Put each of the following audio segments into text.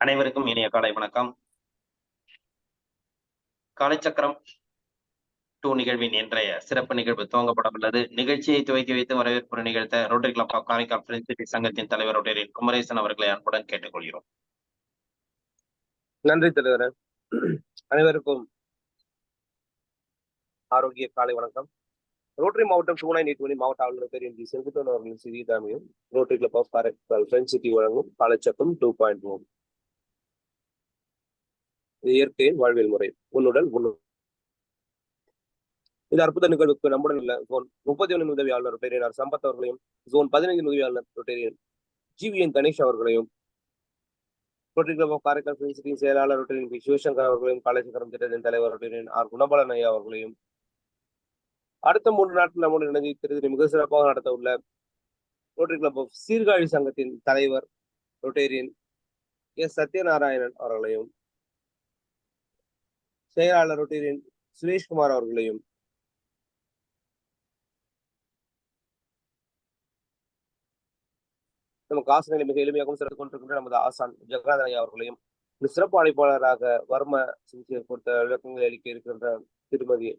அனைவருக்கும் இனிய காலை வணக்கம். காலைச்சக்கரம் 2 நிகழ்வின் இன்றைய சிறப்பு நிகழ்வு துவங்கப்பட உள்ளது. நிகழ்ச்சியை துவக்கி வைத்து வரவேற்புரை நிகழ்த்த rotary club of Karaikal friends city சங்கத்தின் தலைவர் ரோட்டரி குமரேசன் அவர்களை அன்புடன் கேட்டுக்கொள்கிறோம். நன்றி தலைவர். அனைவருக்கும் ஆரோக்கிய காலை வணக்கம். ரோட்டரி மாவட்டம் 2981 மாவட்ட ஆளுநர் பேர் செங்குத்தன் அவர்களின் சிறிய தலைமையும் Rotary club of Karaikal friends City வழங்கும் காலைச்சக்கம் 2.0. இயற்கையின் வாழ்வியல் முறை உன்னுடல் இந்த அற்புத நிகழ்வுக்கு நம்முடன் உள்ள ஜோன் 31 உதவியாளர் ரொட்டேரியன் சம்பத் அவர்களையும், ஜோன் 15 உதவியாளர் ரொட்டேரியன் ஜிவிஎன் கணேஷ் அவர்களையும், rotary club of Karaikal friends city செயலாளர் ரொட்டேரியன் பி சிவசங்கர் அவர்களையும், காலைச்சக்கரம் திட்டத்தின் தலைவர் ரொட்டேரியன் ஆர் குணபாலன் ஐயா அவர்களையும், அடுத்த 3 நாட்கள் நம்முடன் இணைந்து இத்திட்டத்தை மிக சிறப்பாக நடத்த உள்ள ரோட்டரி கிளப் ஆஃப் சீர்காழி சங்கத்தின் தலைவர் ரொட்டேரியன் எஸ் சத்யநாராயணன் அவர்களையும், செயலாளர் ரொட்டேரியன் சுரேஷ்குமார் அவர்களையும், நமக்கு ஆசனங்களை மிக எளிமையாகவும் சிறந்து கொண்டிருக்கின்ற நமது ஆசான் ஜெகநாதன் ஐயா அவர்களையும், இந்த சிறப்பு அழைப்பாளராக வர்ம சிகிச்சை கொடுத்த விளக்கங்களை அளிக்க இருக்கின்ற திருமதி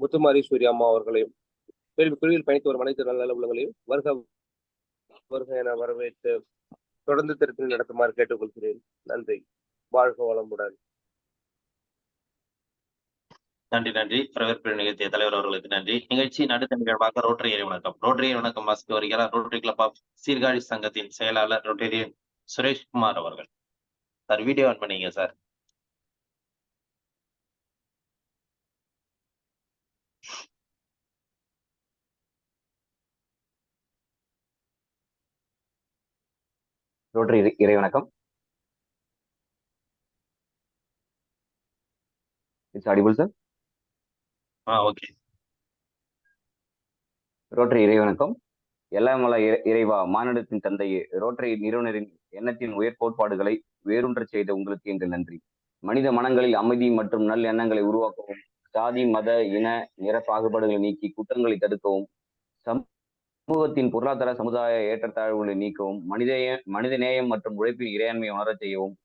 முத்துமாரீஸ்வரி அம்மா அவர்களையும், குழுவில் பயணித்து வரும் அனைத்து நல்ல உள்ளங்களையும் வருக என வரவேற்று தொடர்ந்து திருப்பி நடத்துமாறு கேட்டுக்கொள்கிறேன். நன்றி. வாழ்க வளமுடன். நன்றி. வரவேற்பு நிகழ்த்திய தலைவர் அவர்களுக்கு நன்றி. நிகழ்ச்சியின் அடுத்த நிகழ்வாக ரோட்டரி வணக்கம். ரோட்டரி வணக்கம் வாசித்து வருகிறார் ரோட்டரி கிளப் ஆஃப் சீர்காழி சங்கத்தின் செயலாளர் ரொட்டேரியன் சுரேஷ்குமார் அவர்கள். சார் வீடியோ ஆன் பண்ணீங்க சார். ரோட்டரி இறை வணக்கம். It's audible sir. Okay. Rotary இறை வணக்கம். எல்லாமல்ல இறைவா, மானிடத்தின் தந்தையே, ரோட்டரி நிறுவனரின் எண்ணத்தின் உயர் கோட்பாடுகளை வேரூன்ற செய்த உங்களுக்கு எங்கள் நன்றி. மனித மனங்களில் அமைதி மற்றும் நல் எண்ணங்களை உருவாக்கவும், சாதி மத இன நிற பாகுபாடுகளை நீக்கி குற்றங்களை தடுக்கவும், சமூகத்தின் பொருளாதார சமுதாய ஏற்றத்தாழ்வுகளை நீக்கவும், மனித நேயம் மற்றும் உழைப்பின் இறையாண்மையை உணரச் செய்யவும்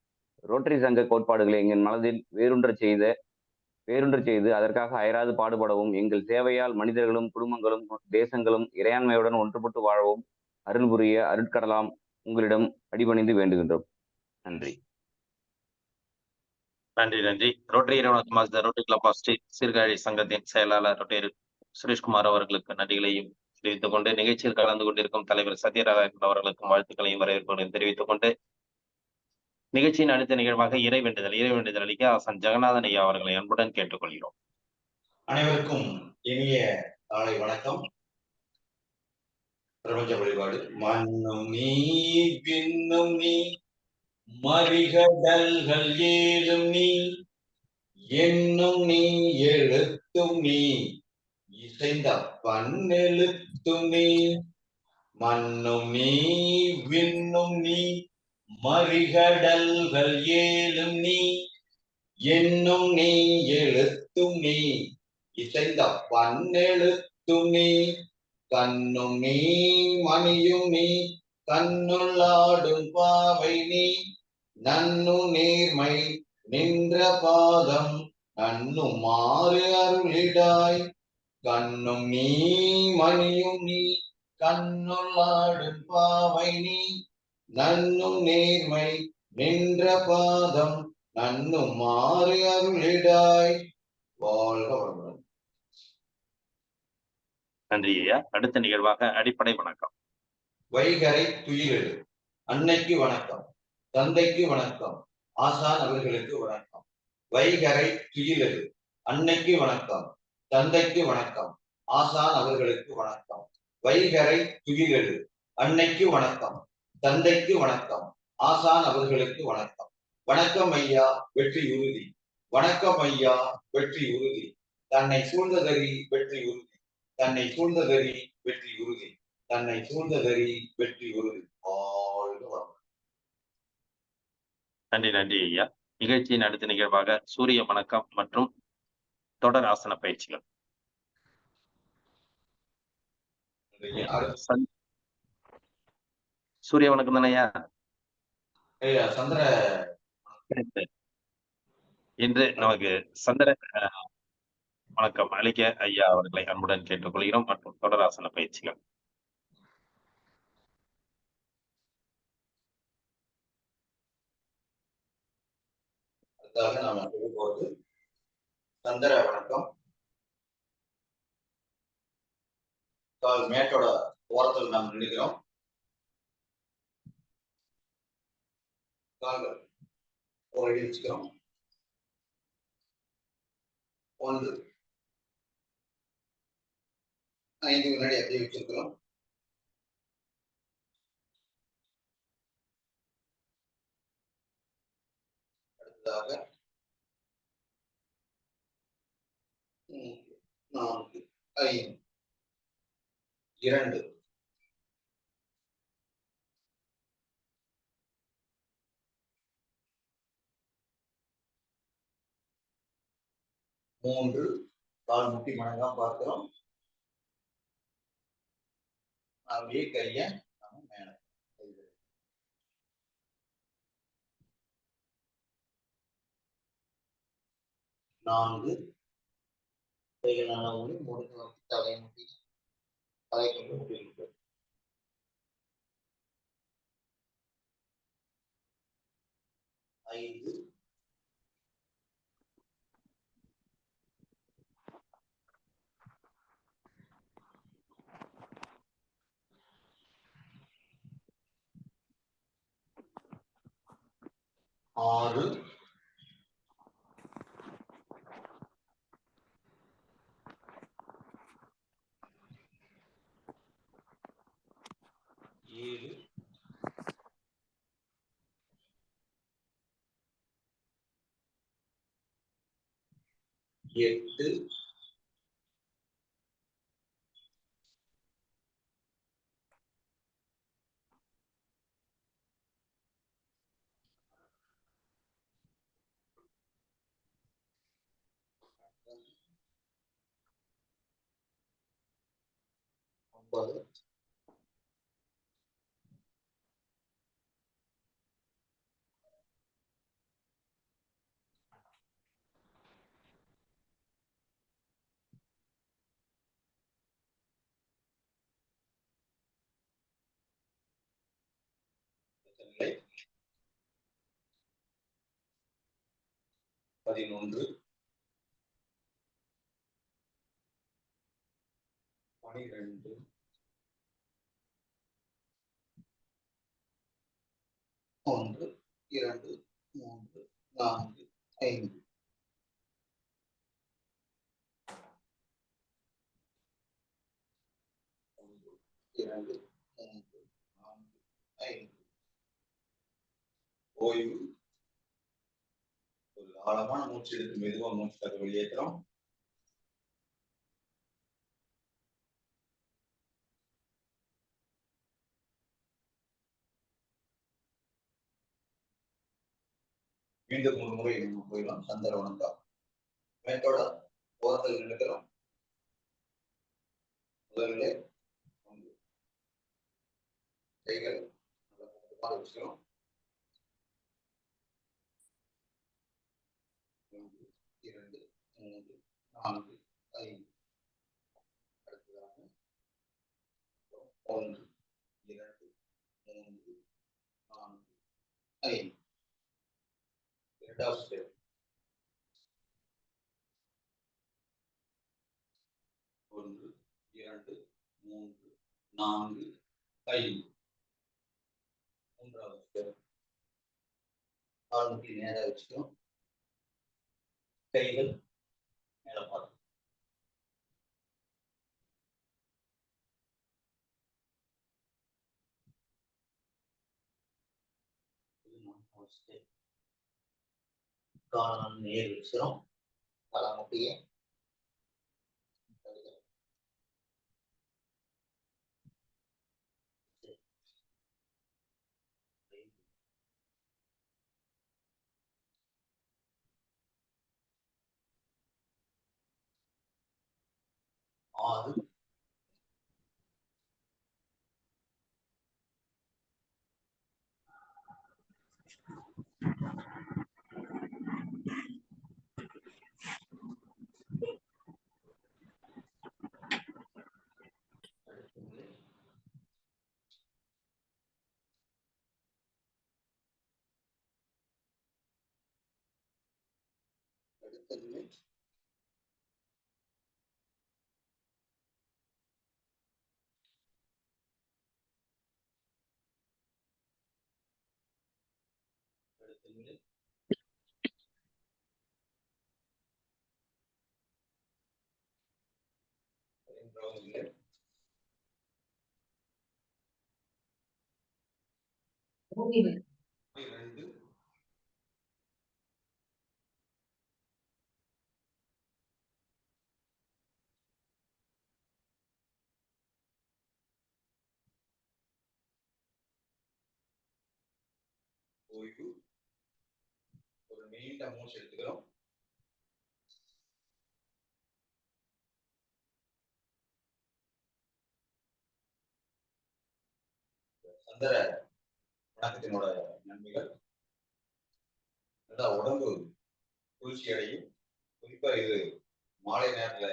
ரோட்டரி சங்க கோட்பாடுகளை எங்கள் மனதில் வேரூன்ற செய்து அதற்காக அயராது பாடுபடவும், எங்கள் சேவையால் மனிதர்களும் குடும்பங்களும் தேசங்களும் இறையாண்மையுடன் ஒன்றுபட்டு வாழவும் அருள் புரிய அருட்கடலாம் உங்களிடம் அடிபணிந்து வேண்டுகின்றோம். நன்றி. Rotary rotary club of Sirkazhi சங்கத்தின் செயலாளர் ரொட்டேரி சுரேஷ்குமார் அவர்களுக்கு நன்றிகளையும் தெரிவித்துக் கொண்டு, நிகழ்ச்சியில் கலந்து கொண்டிருக்கும் தலைவர் சத்யநாராயணன் அவர்களுக்கும் வாழ்த்துக்களையும் வரவேற்புகளையும் தெரிவித்துக் கொண்டு, நிகழ்ச்சியின் அடுத்த நிகழ்வாக இறை வேண்டுதல் அளிக்க ஆசான் ஜெகநாதன் ஐயா அவர்களை அன்புடன் கேட்டுக்கொள்கிறோம். அனைவருக்கும் இனிய காலை வணக்கம். பிரபஞ்ச வழிபாடு. மண்ணும் நீ விண்ணும் நீ மறிகடல்கள் ஏழும் நீ என்னும் நீ எழுத்தும் நீ இசைந்த பன்னெழுத்தும் நீ. மண்ணும் நீ விண்ணும் நீ மறிகடல்கள் ஏழும் நீ என்னும் நீ எழுத்தும் நீ இசைந்த பன்னெழுத்தும் நீ. கண்ணும் நீ மணியும் நீ கண்ணுள்ளாடும் பாவை நீ நன்னு நேர்மை நின்ற பாதம் நன்னும் மாறு அருளிடாய். கண்ணும் நீ மணியும் நீ கண்ணுள்ளாடும் பாவை நீ நன்னும் நேர்மை நின்ற பாதம் நன்னும் மாறு அருளிடாய். வாழ்க வளமுடன். நன்றி ஐயா. அடுத்த நிகழ்வாக அடிப்படை வணக்கம். வைகரை துயிலெழு. அன்னைக்கு வணக்கம், தந்தைக்கு வணக்கம், ஆசான் அவர்களுக்கு வணக்கம். வைகரை துயிலெழு. அன்னைக்கு வணக்கம், தந்தைக்கு வணக்கம், ஆசான் அவர்களுக்கு வணக்கம். வைகரை துயிலெழு. அன்னைக்கு வணக்கம், தந்தைக்கு வணக்கம், ஆசான் அவர்களுக்கு வணக்கம். வணக்கம் ஐயா, வெற்றி உறுதி. வணக்கம் ஐயா, வெற்றி உறுதி. தன்னை சூழ்ந்ததறி வெற்றி உறுதி. தன்னை சூழ்ந்ததறி வெற்றி உறுதி. தன்னை சூழ்ந்ததறி வெற்றி உறுதி. நன்றி ஐயா. நிகழ்ச்சியின் அடுத்த நிகழ்வாக சூரிய வணக்கம் மற்றும் தொடர் ஆசன பயிற்சிகள். சூரிய வணக்கம் தானே ஐயா? சந்திர இன்று நமக்கு சந்திர வணக்கம் அளிக்க ஐயா அவர்களை அன்புடன் கேட்டுக்கொள்கிறோம் மற்றும் தொடராசன பயிற்சிகள். அதுக்காக நாம செய்ய போறது சந்திர வணக்கம். கால் மேட்டோட ஓரத்தில் நாம் நினைக்கிறோம். கால்கள் ஒரு அடி வச்சுக்கிறோம். 1 5 வினாடி அப்படியே வச்சிருக்கிறோம். அடுத்ததாக 4 5 2 3 கால் முட்டி மடங்கா பார்க்கிறோம். அப்படியே கைய நம்ம மேல 4 கைகள் நல்லா ஊனி முடிஞ்ச வரைக்கும் தலையை முட்டி தலை கொண்டு முட்டி 5 6 7 8 9 11 12 1 2 3 4 5 2 3 4 5 ஓய்வு. ஒரு ஆழமான மூச்சு எடுத்து மெதுவா மூச்சு காற்று வெளியேற்றுறோம். மீண்டும் ஒரு முறை நம்ம போயிடலாம். சந்திர வணக்கம். மேட்டோட ஓரத்தில் நினைக்கிறோம். முதல்ல கைகள் நல்லா வச்சுக்கிறோம். 1 2 3 4 5 அடுத்ததாக 1 2 3 4 5 இரண்டாவது ஸ்டெப் 1 2 3 4 5 மூன்றாவது ஸ்டெப் கால் முட்டி நேரா வச்சுக்கிறோம். கைகள் மேல பார்த்து கால் நேர் வச்சுக்கிறோம். தலை முட்டியை ஆறு 7 அடுத்த நிலை அடுத்த நிலை மூன்றாவது நிலை இரண்டு ஓய்வு. ஒரு நீண்ட மூச்சு எடுத்துக்கிறோம். சந்திர வணக்கத்தினோட நன்மைகள் நல்லா உடம்பு குளிர்ச்சி அடையும். குறிப்பா இது மாலை நேரத்துல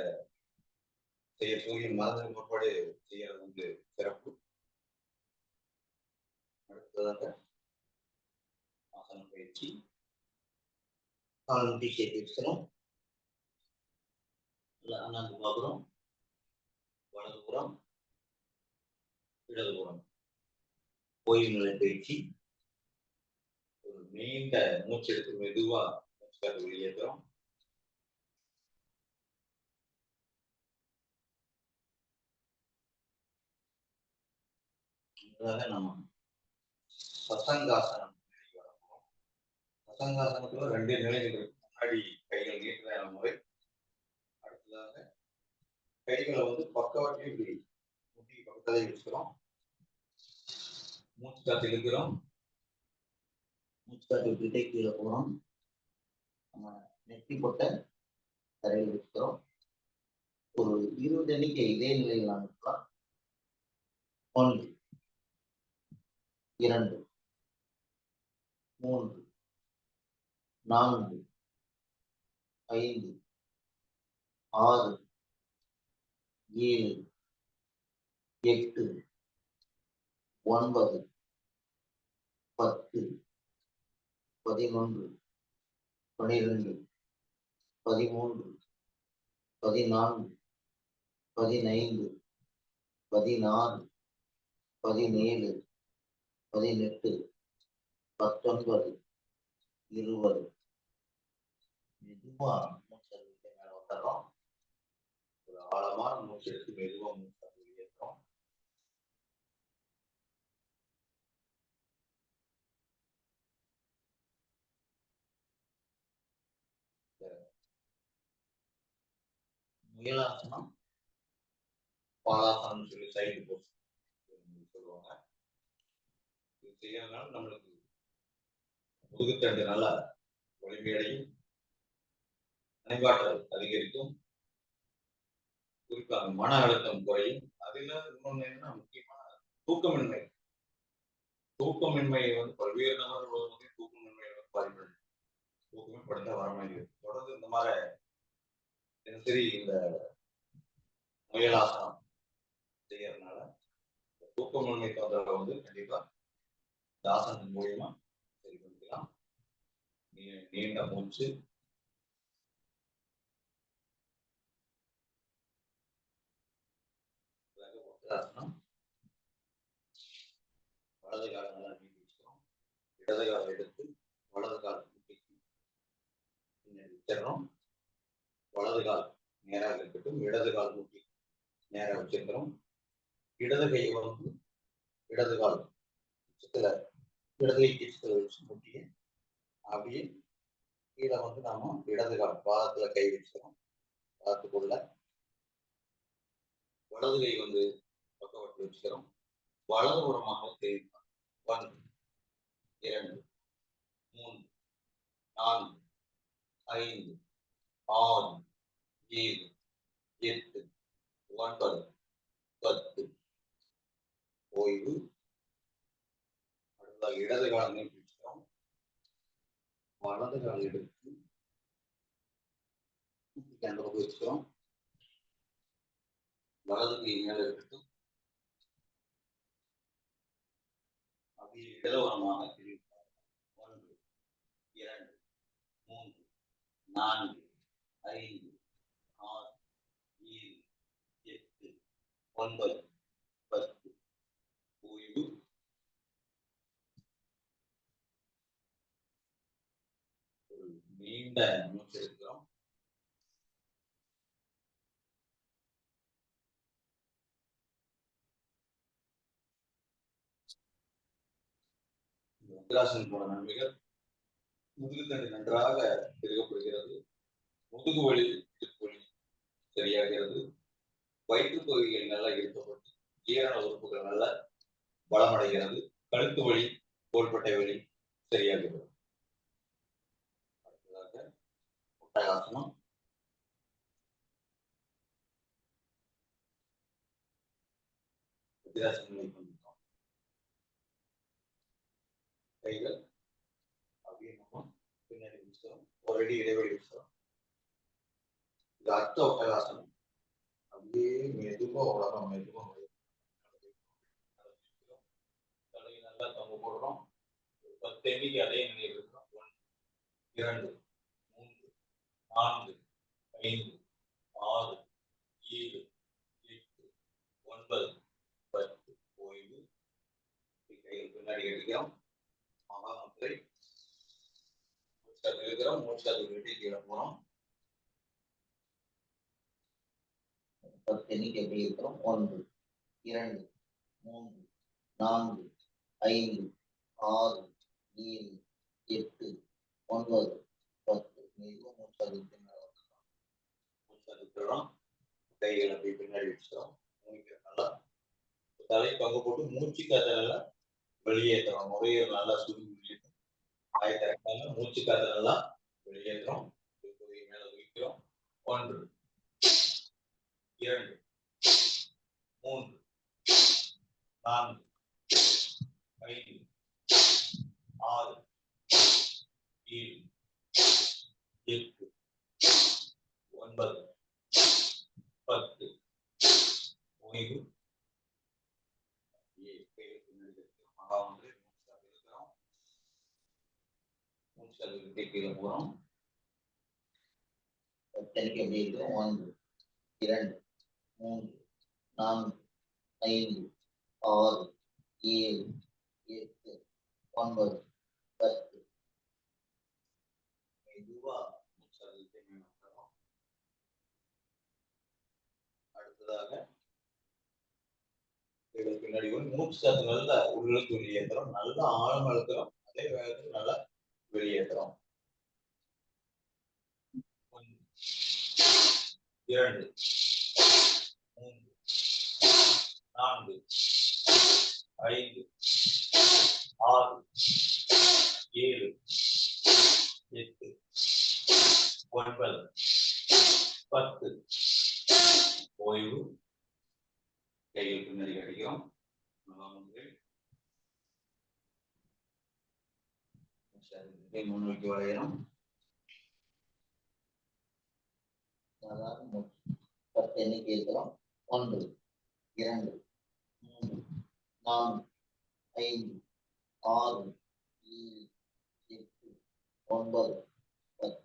செய்ய சூரியன் மருந்து முற்பாடு செய்யறது வந்து சிறப்பு. அடுத்ததாக ஆசன பயிற்சி. கால் முட்டி சேர்த்து வச்சுக்கிறோம். அண்ணாந்து பார்க்குறோம். வலதுபுறம் இடதுபுறம் ஓய்வு நிலை பயிற்சி. ஒரு நீண்ட மூச்சு எடுத்து மெதுவா வெளியேற்றோம். நம்ம சசங்காசனம். சசங்காசனத்துல 2 நிலைகள் இருக்கு. முன்னாடி கைகள் நீட்டுற முறை. அடுத்ததாக கைகளை வந்து பக்கவாட்டில் இப்படி முட்டி பக்கத்திலே வச்சுக்கிறோம். மூச்சு காத்து இழுக்கிறோம். மூச்சு காத்து விட்டுட்டே கீழே போகிறோம். நம்ம நெட்டி போட்ட தரையில் வச்சுக்கிறோம். ஒரு 20 எண்ணிக்கை இதே நிலையில் நாம் இருக்கலாம். 1 2 3 4 5 6 7 8 9 10 11 12 13 14 15 16 17 18 19 20. மெதுவா மூச்சு மேல வந்துடுறோம். ஒரு ஆழமான மூச்சு எடுத்து மெதுவா மூச்சு வெளியேற்றோம். முயலாசனம், பாலாசனம் சொல்லி சைடு போஸ்ட் சொல்லுவாங்க. இது செய்யறதுனால நம்மளுக்கு முதுகுத்தண்டு நல்லா வலிமையடையும், நினைவாற்றல் அதிகரிக்கும், குறிப்பாக மன அழுத்தம் குறையும். அதுல இன்னொன்னு என்னன்னா முக்கியமான தூக்கமின்மை. தூக்கமின்மை வந்து பல்வேறு நபர்கள் தூக்கமின்மை பாதிப்பு. தூக்கமே படுத்த வரமாட்டேங்குது. தொடர்ந்து இந்த மாதிரி தினசரி இந்த முயலாசனம் செய்யறதுனால தூக்கமின்மை தொந்தரவை வந்து கண்டிப்பா இந்த ஆசனத்தின் மூலியமா சரி பண்ணிக்கலாம். நீண்ட மூச்சு. வலது கால நல்லா நீட்டி வச்சுக்கிறோம். இடது கால எடுத்து வலது கால் வச்சிடறோம். வலது கால் நேராக இருக்கட்டும். இடது கால் முட்டி நேராக வச்சிருக்கிறோம். இடது கை வந்து இடது கால் இடது கை கிச்சத்துல வச்சு முட்டிய அப்படியே கீழே வந்து நாம இடது கால் பாதத்துல கை வச்சுக்கிறோம். பாதத்துக்குள்ள வலது கை வந்து பக்கவாட்டில் வச்சுக்கிறோம். வலது புறமாக தெரிவிப்போம். 1 2 3 4 5 6 7 8 9 10. ஓய்வு. அடுத்த இடது கால் நீட்டி வச்சுக்கிறோம். வலது கால் எடுத்து அந்த பக்கம் வச்சுக்கிறோம். வலது கை மேல இருக்கட்டும். அப்படியே இடதுபுறமாக தெரிவிப்போம். 1 2 3 4 5 6 7 8 9 10 ஓய்வு. ஒரு நீண்ட மூச்சு எடுக்கிறோம். வஜ்ராசனம் போன நன்மைகள் முதுகுத்தண்டு நன்றாக திருகப்படுகிறது. முதுகு வலி இடுப்பு வலி சரியாகிறது. வயிற்று பகுதிகள் நல்லா இருக்கப்பட்டு ஜீரண உறுப்புகள் நல்லா பலமடைகிறது. கழுத்து வலி தோள்பட்டை வலி சரியாகிறது. அடுத்ததாக முட்டையாசனம். வஜ்ராசனம் கொண்டிருக்கோம். கைகள் அப்படியே நம்ம பின்னாடி வச்சுக்கிறோம். ஒரு அடி இடைவெளி வச்சுக்கிறோம். இது அர்த்த ஒட்டகாசனம். அப்படியே மெதுவா உலகம் மெதுவா தலையை நல்லா தொங்க போடுறோம். 10 எண்ணிக்கை அதே நிலையில் இருக்கிறோம். 1 2 3 4 5 6 7 8 9 10 ஓய்வு. கைகள் பின்னாடி எடுக்கிறோம். மகாமுத்திரை மூச்சு இருக்கிறோம். மூச்சு விட்டு கீழே போறோம். 10 எண்ணிக்கை எப்படி இருக்கிறோம். 1 2 3 4 5 6 7 8 9 10 மெதுவாக மூச்சு விட்டுறோம். கைகள் அப்படி பின்னாடி வச்சுக்கிறோம். நல்லா தலை பங்கு போட்டு மூச்சு காத்தல வெளியேற்றோம். முறையில் நல்லா சுருங்கி வாய் திறக்காம மூச்சு காத்தல வெளியேற்றோம். மேல வைக்கிறோம். 1 2 3 4 5 6 7 8 9 10 ஓய்வு. மகாமுத்திரை மூச்சு விட்டு கீழே போறோம். எப்படி இருக்கிறோம். 1 2 3 4 5 6 7 8 9 10 மெதுவா மூச்சு விட்டு. அடுத்ததாக பின்னாடி மூச்சு காத்து நல்லா உள்ளுக்கு வெளியேற்றுறோம். நல்லா ஆழம் அழுத்துறோம். அதே வேகத்தில் நல்லா வெளியேற்றுறோம். 1 2 3 4 5 6 7 8 9 10 ஓய்வு. கைகள் பின்னாடி கட்டிக்கிறோம். முன்னோக்கி வளையணும். 10 எண்ணிக்கை இருக்கிறோம். 1 2 3 4 5 6 7 8 9 10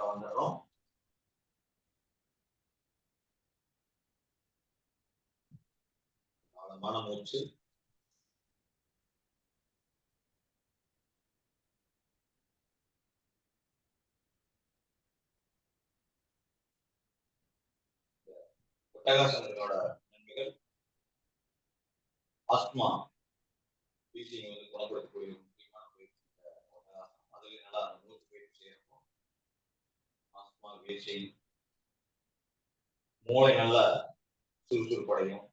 வந்துடுறோம். ஆழமான மூச்சு. ஒட்டகாசனங்களோட நன்மைகள் ஆஸ்துமா வீசிங் குணப்படுத்தக்கூடிய முக்கியமான பயிற்சி. அதுல நல்லா மூச்சு பயிற்சி இருக்கும். ஆஸ்துமா வீசிங் மூளை நல்லா சுறுசுறுப்படையும்.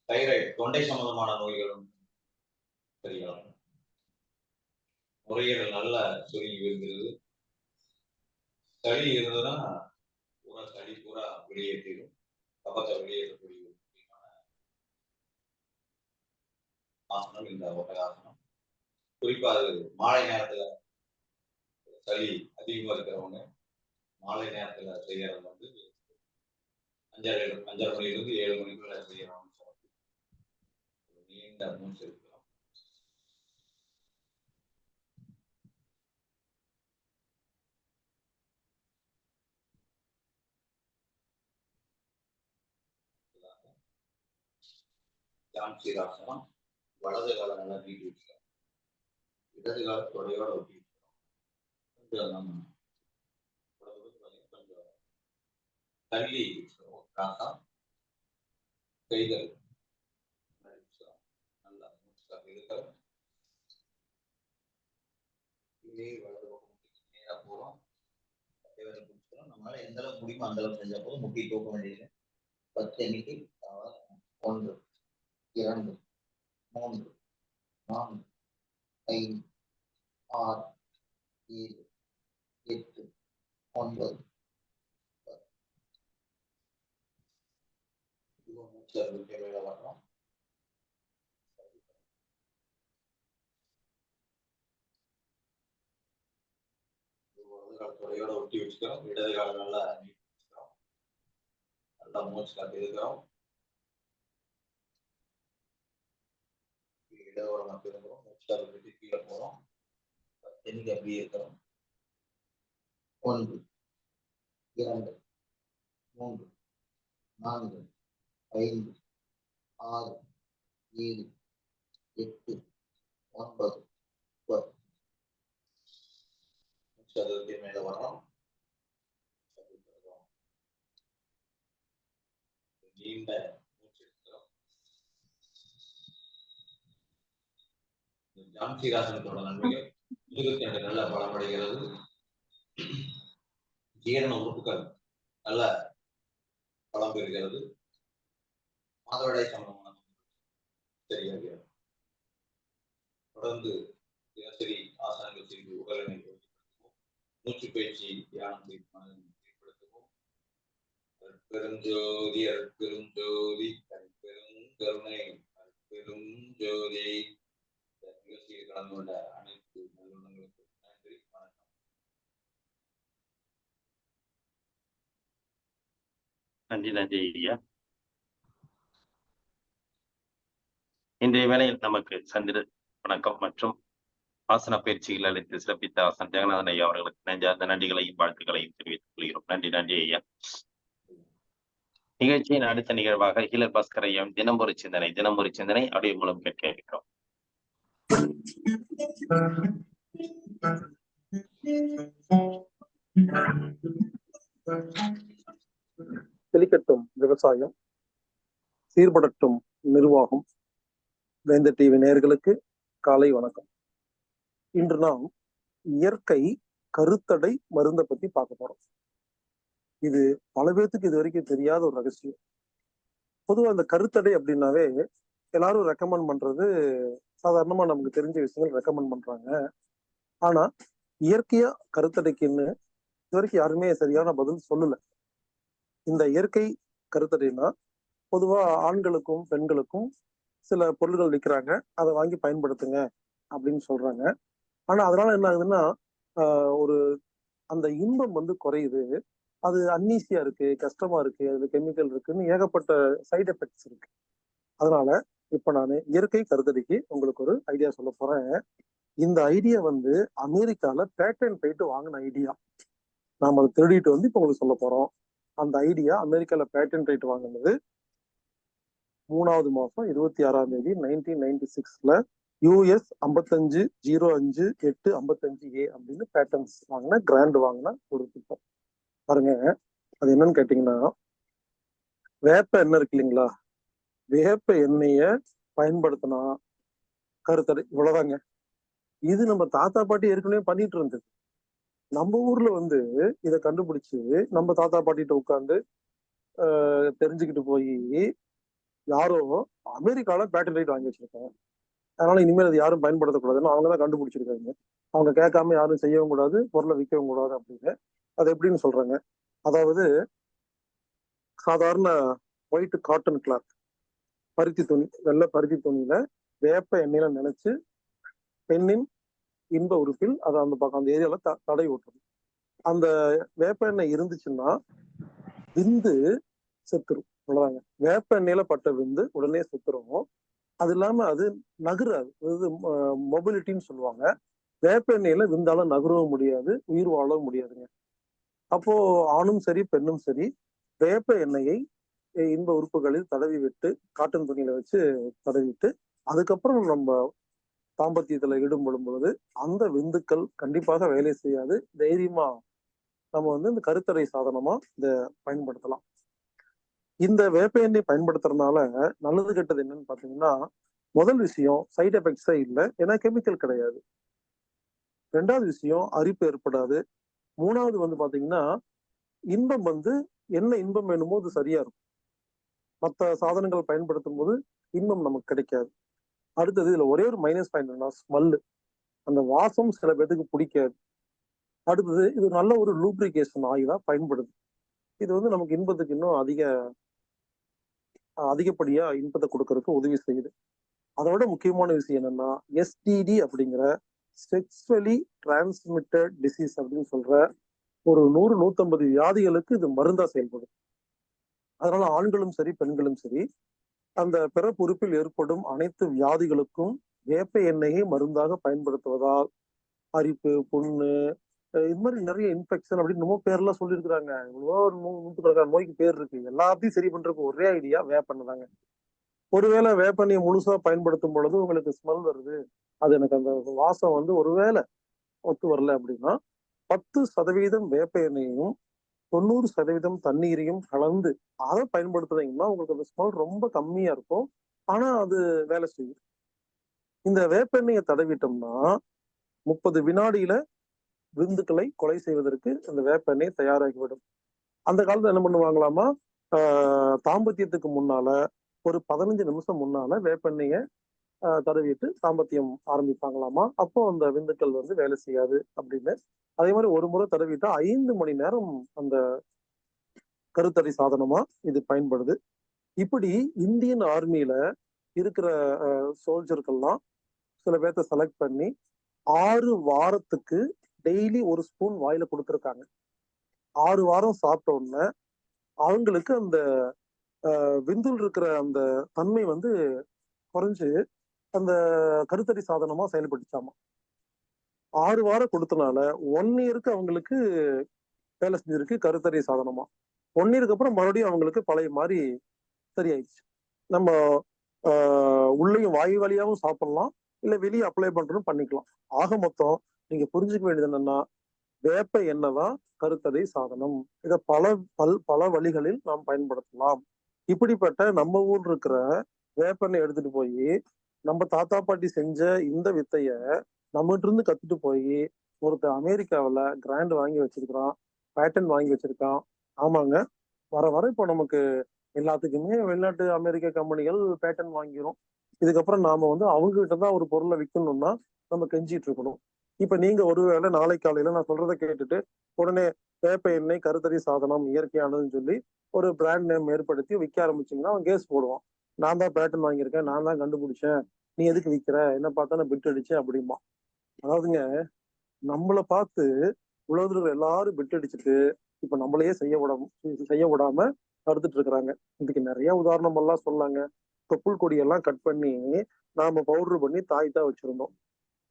தைராய்டு தொண்டை சம்பந்தமான நோய்களும் சரியாகும். நுரையீரல் நல்லா சுருங்கி விழுந்துருது. சளி இருந்ததுன்னா பூரா சளி பூரா வெளியேற்றிடும். கபத்தை வெளியேற்றக்கூடிய முக்கியமான ஆசனம் இந்த ஒட்டகாசனம். குறிப்பா அது மாலை நேரத்துல சளி அதிகமா இருக்கிறவங்க மாலை நேரத்துல செய்யறது 5:30 மணிலிருந்து 7 மணிக்குள்ள செய்யணும். நீண்ட மூச்சு இருக்கிறோம். ஜான்சிராசனம். வலது கால நல்லா நீட்டி வச்சுக்கிறோம். இடது கால தொடையோட ஒட்டி வச்சுக்கிறோம். கொஞ்சம் நம்ம கொஞ்சம் தள்ளி வச்சுக்கிறோம். கிராஸா கைகள் நல்லா இருக்கிறோம். இதே வலது பக்கம் நேராக போகிறோம். நம்மளால எந்த அளவுக்கு முடியுமோ அந்த அளவுக்கு செஞ்சா போதும். முட்டி தூக்க வேண்டியது 10 எண்ணிக்கை. 1 2 3 4 5 6 7 8 9 மேல வரணும். தொடையோட ஒட்டி வச்சுக்கிறோம். இடது காலம் நல்லா வச்சுக்கிறோம். நல்லா மூச்சு காத்து இருக்கிறோம். இடவோட மட்டும் இருக்கிறோம். மூச்சு காத்து விட்டு கீழே போறோம். எண்ணிக்கை அப்படியே இருக்கிறோம். 1 2 3 4 5 6 7 8 9 10. மேல வரோம். நீண்ட மூச்சு எடுக்கிறோம். ஜான்சிராசனத்தோட நன்மைகள் 22 நல்ல பலமடைகிறது. ஜீரண உறுப்புகள் நல்ல பலம் பெறுகிறது. மாதவிடாய் சம்பந்தமான சரியாகிறது. தொடர்ந்து தினசரி ஆசனங்கள் செய்து உடலினை மூச்சு பயிற்சி தியானம் செய்து ஏற்படுத்துவோம். பெருஞ்சோதி அருட்பெருஞ்சோதி பெரும் கருணை பெரும் ஜோதி. நிகழ்ச்சியில் கலந்து கொண்ட அனைத்து நல்லுணங்களுக்கு நன்றி, வணக்கம். நன்றி ஐயா. இன்றைய வேளையில் நமக்கு சந்திர வணக்கம் மற்றும் ஆசன பயிற்சிகள் அளித்து சிறப்பித்த ஆசன் ஜெகநாதன் ஐயா அவர்களுக்கு நெஞ்சார்ந்த நன்றிகளையும் வாழ்த்துக்களையும் தெரிவித்துக் கொள்கிறோம். நன்றி ஐயா. நிகழ்ச்சியின் அடுத்த நிகழ்வாக ஹீலர் பாஸ்கர் ஐயா தினம் ஒரு சிந்தனை ஆடியோ மூலம் கேட்க இருக்கிறோம். செழிக்கட்டும் விவசாயம், சீர்படட்டும் நிர்வாகம். வேந்த டிவி நேயர்களுக்கு காலை வணக்கம். இன்று நாம் இயற்கை கருத்தடை மருந்தை பத்தி பார்க்க போறோம். இது பல பேர்த்துக்கு இது வரைக்கும் தெரியாத ஒரு ரகசியம். பொதுவாக அந்த கருத்தடை அப்படின்னாவே எல்லாரும் ரெக்கமெண்ட் பண்றது சாதாரணமா நமக்கு தெரிஞ்ச விஷயங்கள் ரெக்கமெண்ட் பண்றாங்க. ஆனா இயற்கையா கருத்தடைக்குன்னு இது வரைக்கும் யாருமே சரியான பதில் சொல்லல. இந்த இயற்கை கருத்தடைனா பொதுவா ஆண்களுக்கும் பெண்களுக்கும் சில பொருள்கள் விற்கிறாங்க, அதை வாங்கி பயன்படுத்துங்க அப்படின்னு சொல்றாங்க. ஆனா அதனால என்ன ஆகுதுன்னா ஒரு அந்த இன்பம் குறையுது. அது அன்னீசியா இருக்கு, கஷ்டமா இருக்கு, அது கெமிக்கல் இருக்குன்னு ஏகப்பட்ட சைடு எஃபெக்ட்ஸ் இருக்கு. அதனால இப்ப நான் இயற்கை கருத்தடைக்கு உங்களுக்கு ஒரு ஐடியா சொல்ல போறேன். இந்த ஐடியா அமெரிக்கால பேட்டன் போயிட்டு வாங்கின ஐடியா. நாம அதை திருடிட்டு இப்ப உங்களுக்கு சொல்ல போறோம். அந்த ஐடியா அமெரிக்கால பேட்டன் ரைட் வாங்கினது 3வது மாசம் 26ஆம் தேதி 1996ல US 5505-855A அப்படின்னு பேட்டன்ஸ் வாங்கின கிராண்ட் வாங்கின ஒரு திட்டம். பாருங்க, அது என்னன்னு கேட்டீங்கன்னா, வேப்ப எண்ணெய் இருக்கு இல்லைங்களா, வேப்ப எண்ணெய பயன்படுத்தினா கருத்தடை. இவ்வளவுதாங்க. இது நம்ம தாத்தா பாட்டி ஏற்கனவே பண்ணிட்டு இருந்தது. நம்ம ஊர்ல இதை கண்டுபிடிச்சு நம்ம தாத்தா பாட்டிகிட்ட உட்காந்து தெரிஞ்சுக்கிட்டு போய் யாரோ அமெரிக்கால பேட்டன் ரைட் வாங்கி வச்சிருக்காங்க. அதனால இனிமேல் அது யாரும் பயன்படுத்தக்கூடாதுன்னு அவங்கதான் கண்டுபிடிச்சிருக்காங்க. அவங்க கேட்காம யாரும் செய்யவும் கூடாது, பொருளை விற்கவும் கூடாது அப்படின்னு. அது எப்படின்னு சொல்றாங்க. அதாவது சாதாரண ஒயிட் காட்டன் கிளாத், பருத்தி துணி, வெள்ளை பருத்தி துணியில வேப்ப எண்ணெயில நினைச்சு பெண்ணின் இன்ப உறுப்பில் அதை அந்த பக்கம் அந்த ஏரியால தடை ஓட்டுறது. அந்த வேப்ப எண்ணெய் இருந்துச்சுன்னா விந்து செத்துரும். அவ்வளவுதாங்க. வேப்ப எண்ணெயில பட்ட விந்து உடனே செத்துரும். அது இல்லாம அது நகராது. அதாவது மொபிலிட்டின்னு சொல்லுவாங்க. வேப்ப எண்ணெயில விந்தால நகரவும் முடியாது, உயிர் வாழவும் முடியாதுங்க. அப்போ ஆணும் சரி பெண்ணும் சரி வேப்ப எண்ணெயை இன்ப உறுப்புகளில் தடவி விட்டு காட்டன் துணியில வச்சு தடவிட்டு அதுக்கப்புறம் நம்ம தாம்பத்தியத்துல ஈடுபடும் பொழுது அந்த விந்துக்கள் கண்டிப்பாக வேலை செய்யாது. தைரியமா நம்ம வந்து இந்த கருத்தடை சாதனமா இதை பயன்படுத்தலாம். இந்த வேப்ப எண்ணெய் பயன்படுத்துறதுனால நல்லது கெட்டது என்னன்னு பாத்தீங்கன்னா, முதல் விஷயம் சைடு எஃபெக்ட்ஸே இல்லை, ஏன்னா கெமிக்கல் கிடையாது. ரெண்டாவது விஷயம் அரிப்பு ஏற்படாது. மூணாவது வந்து பாத்தீங்கன்னா, இன்பம் வந்து என்ன இன்பம் வேணுமோ அது சரியா இருக்கும். மற்ற சாதனங்கள் பயன்படுத்தும் போது இன்பம் நமக்கு கிடைக்காது. அடுத்தது இதுல ஒரே ஒரு மைனஸ் பாயிண்ட் என்னன்னா ஸ்மெல்லு. அந்த வாசம் சில பேருக்கு பிடிக்காது. அடுத்தது இது நல்ல ஒரு லூப்ரிகேஷன் ஆகி தான் பயன்படுது. இது வந்து நமக்கு இன்பத்துக்கு இன்னும் அதிகப்படியா இன்பத்தை கொடுக்கறதுக்கு உதவி செய்யுது. அதோட முக்கியமான விஷயம் என்னன்னா எஸ்டிடி அப்படிங்கிற செக்ஸுவலி டிரான்ஸ்மிட்டட் டிசீஸ் அப்படின்னு சொல்ற ஒரு 100-150 வியாதிகளுக்கு இது மருந்தா செயல்படும். அதனால ஆண்களும் சரி பெண்களும் சரி அந்த பிறப்புறுப்பில் ஏற்படும் அனைத்து வியாதிகளுக்கும் வேப்ப எண்ணெயை மருந்தாக பயன்படுத்துவதால் அரிப்பு, புண்ணு, இது மாதிரி நிறைய இன்ஃபெக்ஷன் அப்படின்னு நம்ம பேர்லாம் சொல்லியிருக்கிறாங்க. இவ்வளோ நூற்றுக்கணக்கான நோய்க்கு பேர் இருக்கு. எல்லாத்தையும் சரி பண்றதுக்கு ஒரே ஐடியா வேப்பெண்ணெய் தாங்க. ஒருவேளை வேப்பெண்ணெயை முழுசா பயன்படுத்தும் பொழுது உங்களுக்கு ஸ்மெல் வருது, அது எனக்கு அந்த வாசம் வந்து ஒருவேளை ஒத்து வரல அப்படின்னா 10% வேப்ப எண்ணெயையும் 90% தண்ணீரையும் கலந்து அதை பயன்படுத்துறீங்கன்னா உங்களுக்கு அந்த ஸ்மெல் ரொம்ப கம்மியா இருக்கும். ஆனா அது வேலை செய்யும். இந்த வேப்பெண்ணெயை தடவிட்டோம்னா 30 வினாடியில விந்துக்களை கொலை செய்வதற்கு இந்த வேப்பெண்ணெய் தயாராகிவிடும். அந்த காலத்துல என்ன பண்ணுவாங்களாமா, தாம்பத்தியத்துக்கு முன்னால ஒரு 15 நிமிஷம் முன்னால வேப்பெண்ணெயை தடவிட்டு தாம்பத்தியம் ஆரம்பிப்பாங்களாமா. அப்போ அந்த விந்துக்கள் வந்து வேலை செய்யாது அப்படின்னு. அதே மாதிரி ஒரு முறை தடவிட்டா 5 மணி நேரம் அந்த கருத்தடை சாதனமா இது பயன்படுது. இப்படி இந்தியன் ஆர்மியில இருக்கிற சோல்ஜர்கள்லாம் சில பேர்த்த செலக்ட் பண்ணி 6 வாரத்துக்கு டெய்லி ஒரு ஸ்பூன் வாயில கொடுத்துருக்காங்க. 6 வாரம் சாப்பிட்ட உடனே அவங்களுக்கு அந்த விந்துல் இருக்கிற அந்த தன்மை வந்து குறைஞ்சு அந்த கருத்தடை சாதனமா செயல்பட்டுச்சாமா. 6 வாரம் கொடுத்தனால 1 இயருக்கு அவங்களுக்கு வேலை செஞ்சிருக்கு கருத்தடை சாதனமா. 1 இயருக்கு அப்புறம் மறுபடியும் அவங்களுக்கு பழைய மாதிரி சரியாயிடுச்சு. நம்ம உள்ளேயும் வாயு வழியாவும் சாப்பிடலாம், இல்ல வெளியே அப்ளை பண்றதும் பண்ணிக்கலாம். ஆக மொத்தம் நீங்க புரிஞ்சுக்க வேண்டியது என்னன்னா, வேப்ப எண்ணெய் தான் கருத்தடை சாதனம். இதை பல வழிகளில் நாம் பயன்படுத்தலாம். இப்படிப்பட்ட நம்ம ஊர்ல இருக்கிற வேப்பெண்ணெய் எடுத்துட்டு போய் நம்ம தாத்தா பாட்டி செஞ்ச இந்த வித்தைய நம்மகிட்ட இருந்து கத்துட்டு போய் ஒருத்தர் அமெரிக்காவில் கிராண்ட் வாங்கி வச்சிருக்கிறான், பேட்டன் வாங்கி வச்சிருக்கான். ஆமாங்க, வர வர இப்போ நமக்கு எல்லாத்துக்குமே வெளிநாட்டு அமெரிக்க கம்பெனிகள் பேட்டன் வாங்கிரும். இதுக்கப்புறம் நாம வந்து அவங்க கிட்ட தான் ஒரு பொருளை விற்கணும்னா நம்ம கெஞ்சிட்டு இருக்கணும். இப்ப நீங்க ஒருவேளை நாளை காலையில நான் சொல்றதை கேட்டுட்டு உடனே வேப்ப எண்ணெய் கருத்தடை சாதனம் இயற்கையானதுன்னு சொல்லி ஒரு பிராண்ட் நேம் ஏற்படுத்தி விற்க ஆரம்பிச்சீங்கன்னா அவன் கேஸ் போடுவான். நான் தான் பேட்டன் வாங்கியிருக்கேன், நான் தான் கண்டுபிடிச்சேன், நீ எதுக்கு விற்கிற, என்ன பார்த்தா நான் பிட் அடிச்சேன் அப்படிமா. அதாவதுங்க, நம்மளை பார்த்து உலகத்துல எல்லாரும் பிட் அடிச்சுட்டு இப்ப நம்மளையே செய்ய விடாம தடுத்துட்டு இருக்கிறாங்க. இதுக்கு நிறைய உதாரணம் எல்லாம் சொன்னாங்க. தொப்புள் கொடியெல்லாம் கட் பண்ணி நாம பவுடர் பண்ணி தாய்த்தா வச்சிருந்தோம்.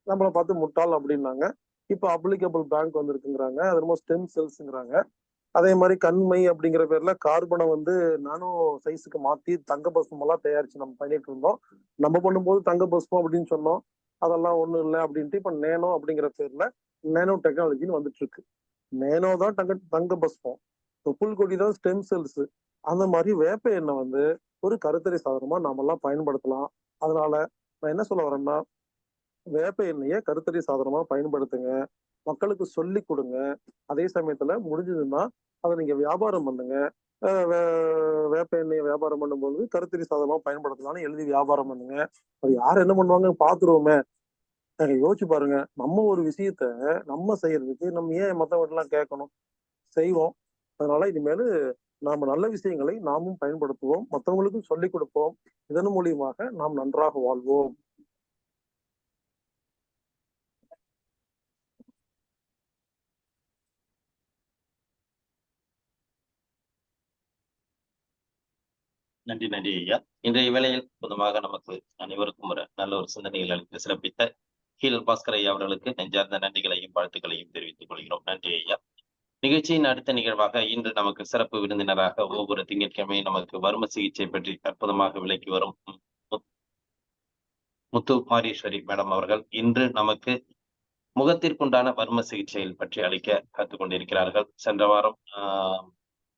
நம்மளை பார்த்து முட்டாள் அப்படின்னாங்க. இப்ப அப்ளிகபிள் பேங்க் வந்திருக்குங்கிறாங்க, அது ரொம்ப ஸ்டெம் செல்ஸ்ங்கிறாங்க. அதே மாதிரி கண்மை அப்படிங்கிற பேர்ல கார்பனை வந்து நானோ சைஸுக்கு மாத்தி தங்க பஸ்மம் எல்லாம் தயாரிச்சு நம்ம பண்ணிட்டு இருந்தோம். நம்ம பண்ணும்போது தங்க பஸ்மம் அப்படின்னு சொன்னோம், அதெல்லாம் ஒண்ணும் இல்லை அப்படின்ட்டு இப்ப நேனோ அப்படிங்கிற பேர்ல நேனோ டெக்னாலஜின்னு வந்துட்டு இருக்கு. நேனோ தான் தங்க பஸ்மம், தொப்புள் கொடி தான் ஸ்டெம் செல்ஸ். அந்த மாதிரி வேப்ப எண்ணெய் வந்து ஒரு கருத்தடை சாதனமா நாம எல்லாம் பயன்படுத்தலாம். அதனால நான் என்ன சொல்ல வரேன்னா, வேப்ப எண்ணெயை கருத்தடை சாதனமா பயன்படுத்துங்க, மக்களுக்கு சொல்லி கொடுங்க. அதே சமயத்துல முடிஞ்சதுன்னா அதை நீங்க வியாபாரம் பண்ணுங்க. வேப்ப எண்ணெயை வியாபாரம் பண்ணும்போது கருத்தடை சாதனமா பயன்படுத்தலாம்னு எழுதி வியாபாரம் பண்ணுங்க. அது யார் என்ன பண்ணுவாங்க பாத்துருவோமே. யோசிச்சு பாருங்க, நம்ம ஒரு விஷயத்த நம்ம செய்யறதுக்கு நம்ம ஏன் மத்தவங்கலாம் கேட்கணும், செய்வோம். அதனால இனிமேல் நாம நல்ல விஷயங்களை நாமும் பயன்படுத்துவோம், மற்றவங்களுக்கும் சொல்லிக் கொடுப்போம். இதன் மூலியமாக நாம் நன்றாக வாழ்வோம். நன்றி ஐயா. இன்றைய வேளையில் பொதுவாக நமக்கு அனைவருக்கும் ஒரு நல்ல ஒரு சிந்தனைகள் அளித்து சிறப்பித்த கீழ் பாஸ்கர் ஐயா அவர்களுக்கு நெஞ்சார்ந்த நன்றிகளையும் வாழ்த்துக்களையும் தெரிவித்துக் கொள்கிறோம். நன்றி ஐயா. நிகழ்ச்சியின் அடுத்த நிகழ்வாக இன்று நமக்கு சிறப்பு விருந்தினராக ஒவ்வொரு திங்கட்கிழமையும் நமக்கு வர்ம சிகிச்சை பற்றி அற்புதமாக விளக்கி வரும் முத்து மாரீஸ்வரி மேடம் அவர்கள் இன்று நமக்கு முகத்திற்குண்டான வர்ம சிகிச்சைகள் பற்றி அளிக்க கற்றுக் கொண்டிருக்கிறார்கள். சென்ற வாரம்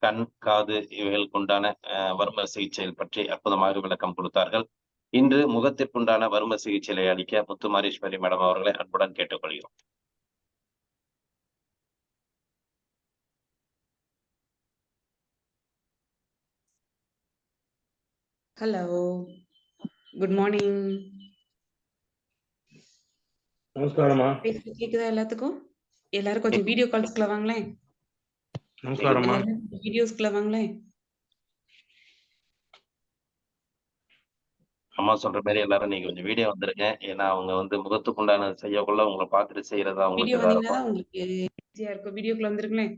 கண், காது இவைகளுக்குண்டான வர்ம சிகிச்சைகள் பற்றி அற்புதமாக விளக்கம் கொடுத்தார்கள். இன்று முகத்திற்குண்டான வர்ம சிகிச்சைகளை அளிக்க முத்து மாரீஸ்வரி மேடம் அவர்களை அன்புடன் கேட்டுக்கொள்கிறோம். Hello, good morning. நமஸ்காரமா. கேக்குதா எல்லாத்துக்கும்? எல்லாரும் கொஞ்சம் வீடியோ கால்ஸ்க்குள்ள வாங்களேன். நமஸ்காரமா. வீடியோஸ்க்குள்ள வாங்களேன். அம்மா சொல்ற மாதிரி எல்லாரும் நீங்க கொஞ்சம் வீடியோ வந்துருங்க. ஏன்னா அவங்க வந்து முகத்துக்குண்டான செய்யக்குள்ள உங்களை பார்த்துட்டு செய்யறதா வீடியோ அவங்களுக்கு வந்தீங்கன்னா உங்களுக்கு ஈஸியா இருக்கும். வீடியோக்குள்ள வந்துருங்களேன்.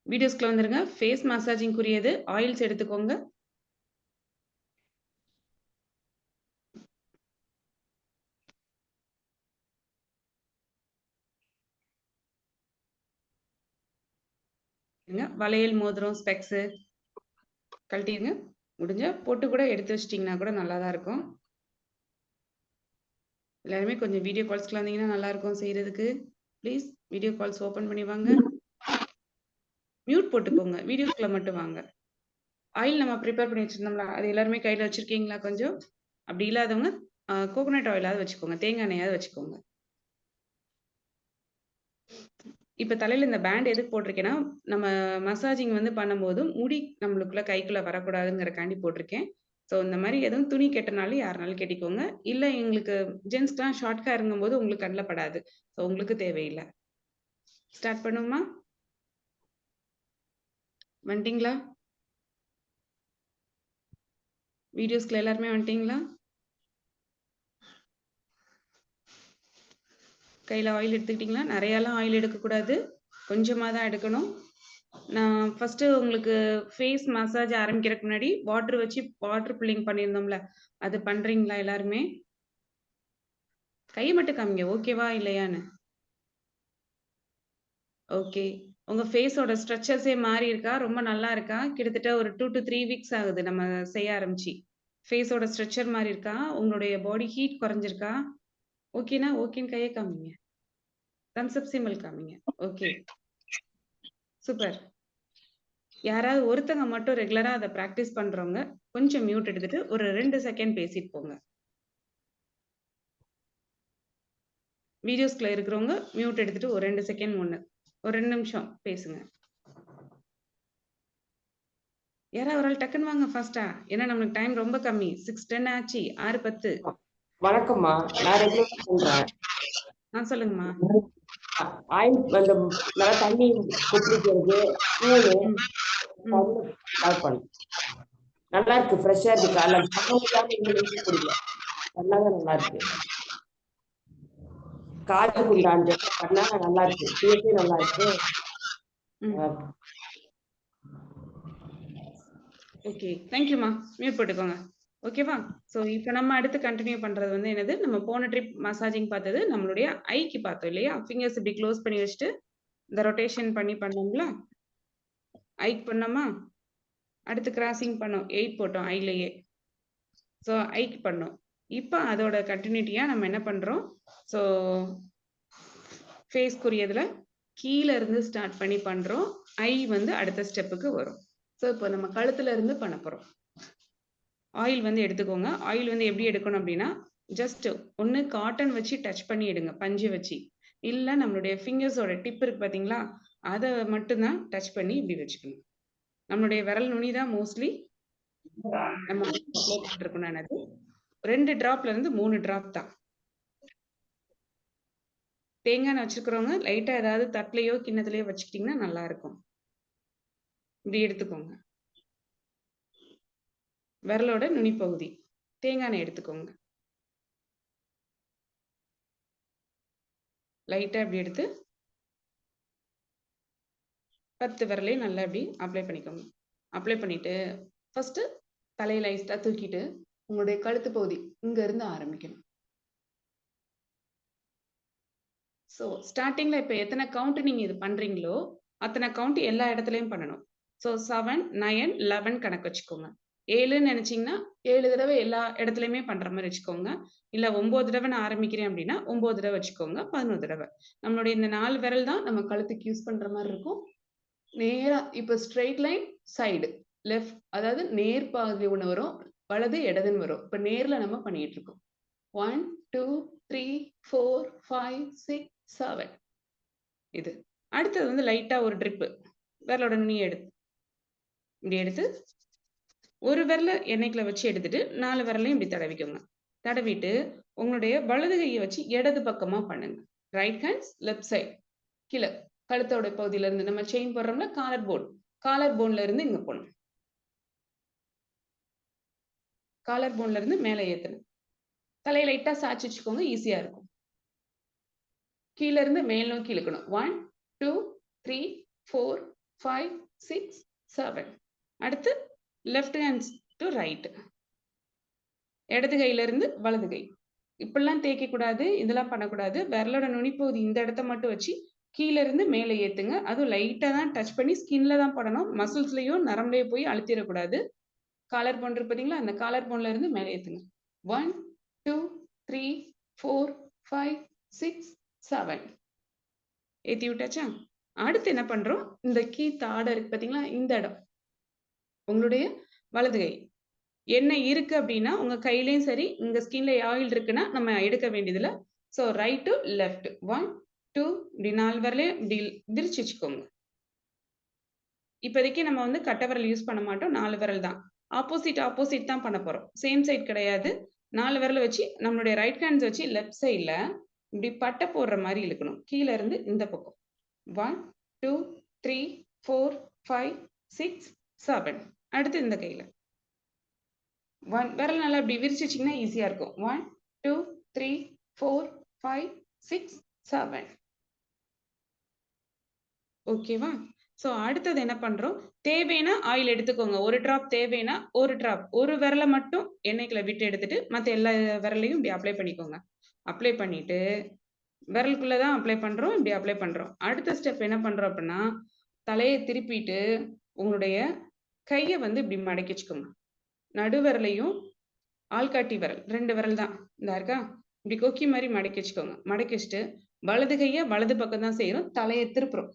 வீடியோஸ்க்குள்ள வந்துருங்க. ஃபேஸ் மசாஜிங் குறியது ஆயில்ஸ் எடுத்துக்கோங்க. வளையல், மோதிரம், ஸ்பெக்ஸ் கழட்டிடுங்க. முடிஞ்சா போட்டு கூட எடுத்து வச்சிட்டீங்கன்னா கூட நல்லா தான் இருக்கும். எல்லாருமே கொஞ்சம் வீடியோ கால்ஸ்க்குள்ள வந்தீங்கன்னா நல்லா இருக்கும் செய்யறதுக்கு. ப்ளீஸ் வீடியோ கால்ஸ் ஓபன் பண்ணி வாங்க. மியூட் போட்டுக்கோங்க. வீடியோஸ்க்குள்ள மட்டும் வாங்க. ஆயில் நம்ம ப்ரிப்பேர் பண்ணி வச்சிருந்தோம்ல, அது எல்லாருமே கையில வச்சிருக்கீங்களா? கொஞ்சம் அப்படி இல்லாதவங்க கோகோனட் ஆயிலாவது வச்சுக்கோங்க, தேங்காய் எண்ணெயாவது வச்சுக்கோங்க. இப்ப தலையில இந்த பேண்ட் எதுக்கு போட்டிருக்கேன்னா, நம்ம மசாஜிங் வந்து பண்ணும்போது முடி நம்மளுக்குள்ள கைக்குள்ள வரக்கூடாதுங்கிறக்காண்டி போட்டிருக்கேன். ஸோ இந்த மாதிரி எதுவும் துணி கெட்டனாலும் யாருனாலும் கெட்டிக்கோங்க. இல்ல எங்களுக்கு ஜென்ஸ்க்குலாம் ஷார்ட் ஹேருங்கும் போது உங்களுக்கு கண்ணில் படாது. ஸோ உங்களுக்கு தேவையில்லை. ஸ்டார்ட் பண்ணுமா? வந்துட்டீங்களா? வீடியோஸ்க்குள்ள எல்லாருமே வந்துட்டீங்களா? கையில் ஆயில் எடுத்துக்கிட்டிங்களா? நிறையாலாம் ஆயில் எடுக்கக்கூடாது, கொஞ்சமாக தான் எடுக்கணும். நான் ஃபர்ஸ்ட்டு உங்களுக்கு ஃபேஸ் மசாஜ் ஆரம்பிக்கிறதுக்கு முன்னாடி வாட்டர் வச்சு வாட்டர் புல்லிங் பண்ணியிருந்தோம்ல, அது பண்ணுறீங்களா எல்லாருமே? கையை மட்டும் காமிங்க, ஓகேவா இல்லையான்னு. ஓகே. உங்கள் ஃபேஸோட ஸ்ட்ரக்சர்ஸே மாறி இருக்கா? ரொம்ப நல்லா இருக்கா? கிட்டத்தட்ட ஒரு 2 to 3 வீக்ஸ் ஆகுது நம்ம செய்ய ஆரம்பிச்சு. ஃபேஸோட ஸ்ட்ரக்சர் மாறி இருக்கா? உங்களுடைய பாடி ஹீட் குறைஞ்சிருக்கா? ஓகேனா ஓகேன்னு கையை காமிங்க. தம்ஸ் அப் சிம்பிள் காமிங்க. Okay, super. யாராவது ஒருத்தங்க மட்டும் ரெகுலரா அதை பிராக்டிஸ் பண்றவங்க கொஞ்சம் மியூட் எடுத்துட்டு ஒரு 2 செகண்ட் பேசிட்டு போங்க. வீடியோஸ்க்குள்ள இருக்கிறவங்க மியூட் எடுத்துட்டு ஒரு 2 செகண்ட் ஒரு 2 நிமிஷம் பேசுங்க. யாராவது ஒரு ஆள் டக்குன்னு வாங்க ஃபாஸ்டா, ஏன்னா நம்மளுக்கு டைம் ரொம்ப கம்மி. 6:10 ஆச்சு. 6:10. வணக்கம்மா, நான் ரெகுலரா பண்றேன். சொல்லுங்கம்மா. ஆயில் அந்த நல்லா தண்ணி கொப்பளிக்கிறது, நல்லா இருக்கு, ஃப்ரெஷ்ஷா இருக்கு. காலைல குடிக்கல, நல்லாதான் நல்லா இருக்கு. காது குண்டான் பண்ணா நல்லா இருக்கு, பேசே நல்லா இருக்கு. ஓகே, தேங்க்யூமா. மியூட் போட்டுக்கோங்க. ஓகேவா? ஸோ இப்போ நம்ம அடுத்து கண்டினியூ பண்ணுறது வந்து என்னது, நம்ம போன ட்ரிப் மசாஜிங் பார்த்தது நம்மளுடைய ஐக்கு பார்த்தோம் இல்லையா? ஃபிங்கர்ஸ் இப்படி க்ளோஸ் பண்ணி வச்சுட்டு இந்த ரொட்டேஷன் பண்ணி பண்ணோம்ல, ஐக்கு பண்ணோமா? அடுத்து கிராசிங் பண்ணோம், 8 போட்டோம் ஐலையே. ஸோ ஐக்கு பண்ணோம். இப்போ அதோட கண்டினியூட்டியாக நம்ம என்ன பண்ணுறோம், ஸோ ஃபேஸ்க்குரியதில் கீழே இருந்து ஸ்டார்ட் பண்ணி பண்ணுறோம். ஐ வந்து அடுத்த ஸ்டெப்புக்கு வரும். ஸோ இப்போ நம்ம கழுத்துல இருந்து பண்ண போகிறோம். ஆயில் வந்து எடுத்துக்கோங்க. ஆயில் வந்து எப்படி எடுக்கணும் அப்படின்னா, ஜஸ்ட் ஒன்று காட்டன் வச்சு டச் பண்ணி எடுங்க, பஞ்சு வச்சு. இல்லை நம்மளுடைய ஃபிங்கர்ஸோட டிப் இருக்கு பார்த்தீங்களா, அதை மட்டும்தான் டச் பண்ணி இப்படி வச்சுக்கணும். நம்மளுடைய விரல் நுனி தான் மோஸ்ட்லி நம்ம அப்ளை பண்ணிருக்கணும். எனக்கு 2 டிராப்ல இருந்து 3 டிராப் தான். தேங்காய் வச்சுக்கிறவங்க லைட்டாக ஏதாவது தட்டிலையோ கிண்ணத்துலையோ வச்சுக்கிட்டிங்கன்னா நல்லா இருக்கும். இப்படி எடுத்துக்கோங்க. விரலோட நுனி பகுதி தேங்காய் எண்ணெய் எடுத்துக்கோங்க. லைட்டா இப்படி எடுத்து 10 விரலையும் நல்லா இப்படி அப்ளை பண்ணிக்கோங்க. அப்ளை பண்ணிட்டு ஃபர்ஸ்ட் தலையை லைட்டா தூக்கிட்டு உங்களுடைய கழுத்து பகுதி இங்க இருந்து ஆரம்பிக்கணும். ஸோ ஸ்டார்டிங்ல இப்ப எத்தனை கவுண்ட் நீங்க இது பண்றீங்களோ அத்தனை கவுண்ட் எல்லா இடத்துலயும் பண்ணணும். ஸோ 7, 9, 11 கணக்கு வச்சுக்கோங்க. 7ன்னு நினைச்சீங்கன்னா 7 தடவை எல்லா இடத்துலயுமே பண்ற மாதிரி வச்சுக்கோங்க. இல்ல 9 தடவை நான் ஆரம்பிக்கிறேன் அப்படின்னா 9 தடவை வச்சுக்கோங்க. 11 தடவை. நம்மளுடைய இந்த 4 விரல் தான் நம்ம கழுத்துக்கு யூஸ் பண்ற மாதிரி இருக்கும். நேரா இப்ப ஸ்ட்ரெயிட் லைன் சைடு லெஃப்ட், அதாவது நேர் பாதி ஒண்ணு வரும், வலது இடதுன்னு வரும். இப்ப நேர்ல நம்ம பண்ணிட்டு இருக்கோம். 1, 2, 3, 4, 5, 6, 7. இது அடுத்தது வந்து லைட்டா ஒரு ட்ரிப்பு விரலோட நுனியை எடுத்து இப்படி எடுத்து ஒரு விரல எண்ணெய்க்குள்ள வச்சு எடுத்துட்டு 4 விரலையும் இப்படி தடவிக்கோங்க. தடவிட்டு உங்களுடைய வலது கையை வச்சு இடது பக்கமா பண்ணுங்க. ரைட் ஹேண்ட்ஸ் லெஃப்ட் சைட் கீழே கழுத்தோட பகுதியில இருந்து நம்ம செயின் போடுறோம்ல காலர் போன்ல இருந்து இங்க போகணும். காலர் போன்ல இருந்து மேலே ஏத்தணும். தலையை லைட்டா சாய்ச்சி வச்சுக்கோங்க, ஈஸியா இருக்கும். கீழ இருந்து மேல் நோக்கி இழுக்கணும். 1, 2, 3, 4, 5, 6, 7. அடுத்து லெஃப்ட் ஹேண்ட்ஸ் டு ரைட். இடது கையில இருந்து வலது கை. இப்படிலாம் தேய்க்க கூடாது, இதெல்லாம் பண்ணக்கூடாது. விரலோட நுனிப்பகுதி இந்த இடத்த மட்டும் வச்சு கீழ இருந்து மேலே ஏத்துங்க. அதுவும் லைட்டா தான் டச் பண்ணி ஸ்கின்ல தான் போடணும். மசில்ஸ்லயோ நரம்புலயோ போய் அழுத்திடக்கூடாது. காலர் போன் இருக்கு பாத்தீங்களா, அந்த காலர் போன்ல இருந்து மேலே ஏத்துங்க. 1, 2, 3, 4, 5, 6, 7. ஏத்தி விட்டாச்சா? அடுத்து என்ன பண்றோம், இந்த கீ தாடை இருக்கு பாத்தீங்களா, இந்த இடம் உங்களுடைய வலது கை எண்ணெய் இருக்கு அப்படின்னா உங்க கையிலயும் சரி, இங்க ஸ்கின்ல ஆயில் இருக்குன்னா நம்ம எடுக்க வேண்டியதுல. ஸோ ரைட் டு லெஃப்ட் 1, 2 இப்படி 4 விரலையும் இப்படி விரிச்சு வச்சுக்கோங்க. இப்போதைக்கு நம்ம வந்து கட்டை விரல் யூஸ் பண்ண மாட்டோம், 4 விரல் தான். ஆப்போசிட் தான் பண்ண போறோம், சேம் சைட் கிடையாது. 4 விரல் வச்சு நம்மளுடைய ரைட் ஹேண்ட்ஸ் வச்சு லெஃப்ட் சைட்ல இப்படி பட்டை போடுற மாதிரி இழுக்கணும். கீழ இருந்து இந்த பக்கம் 1, 2, 3, 4, 5, 6, 7. அடுத்து இந்த கையில 1 விரல் நல்லா இப்படி விரிச்சு வச்சீங்கன்னா ஈஸியா இருக்கும். 1, 2, 3, 4, 5, 6, 7. ஓகேவா? ஸோ அடுத்தது என்ன பண்றோம், தேவைன்னா ஆயில் எடுத்துக்கோங்க. ஒரு டிராப் தேவைன்னா ஒரு டிராப், ஒரு விரலை மட்டும் எண்ணெய்க்குள்ள விட்டு எடுத்துட்டு மற்ற எல்லா விரலையும் இப்படி அப்ளை பண்ணிக்கோங்க. அப்ளை பண்ணிட்டு விரலுக்குள்ள தான் அப்ளை பண்றோம், இப்படி அப்ளை பண்றோம். அடுத்த ஸ்டெப் என்ன பண்றோம் அப்படின்னா, தலையை திருப்பிட்டு உங்களுடைய கையை வந்து இப்படி மடக்கி வச்சுக்கோங்க. நடு விரலையும் ஆள்காட்டி விரல் 2 விரல் தான் இந்த இருக்கா, இப்படி கொக்கி மாதிரி மடக்கி வச்சுக்கோங்க. மடக்கி வச்சுட்டு வலது கையை வலது பக்கம் தான் செய்யறோம், தலையை திருப்புறோம்.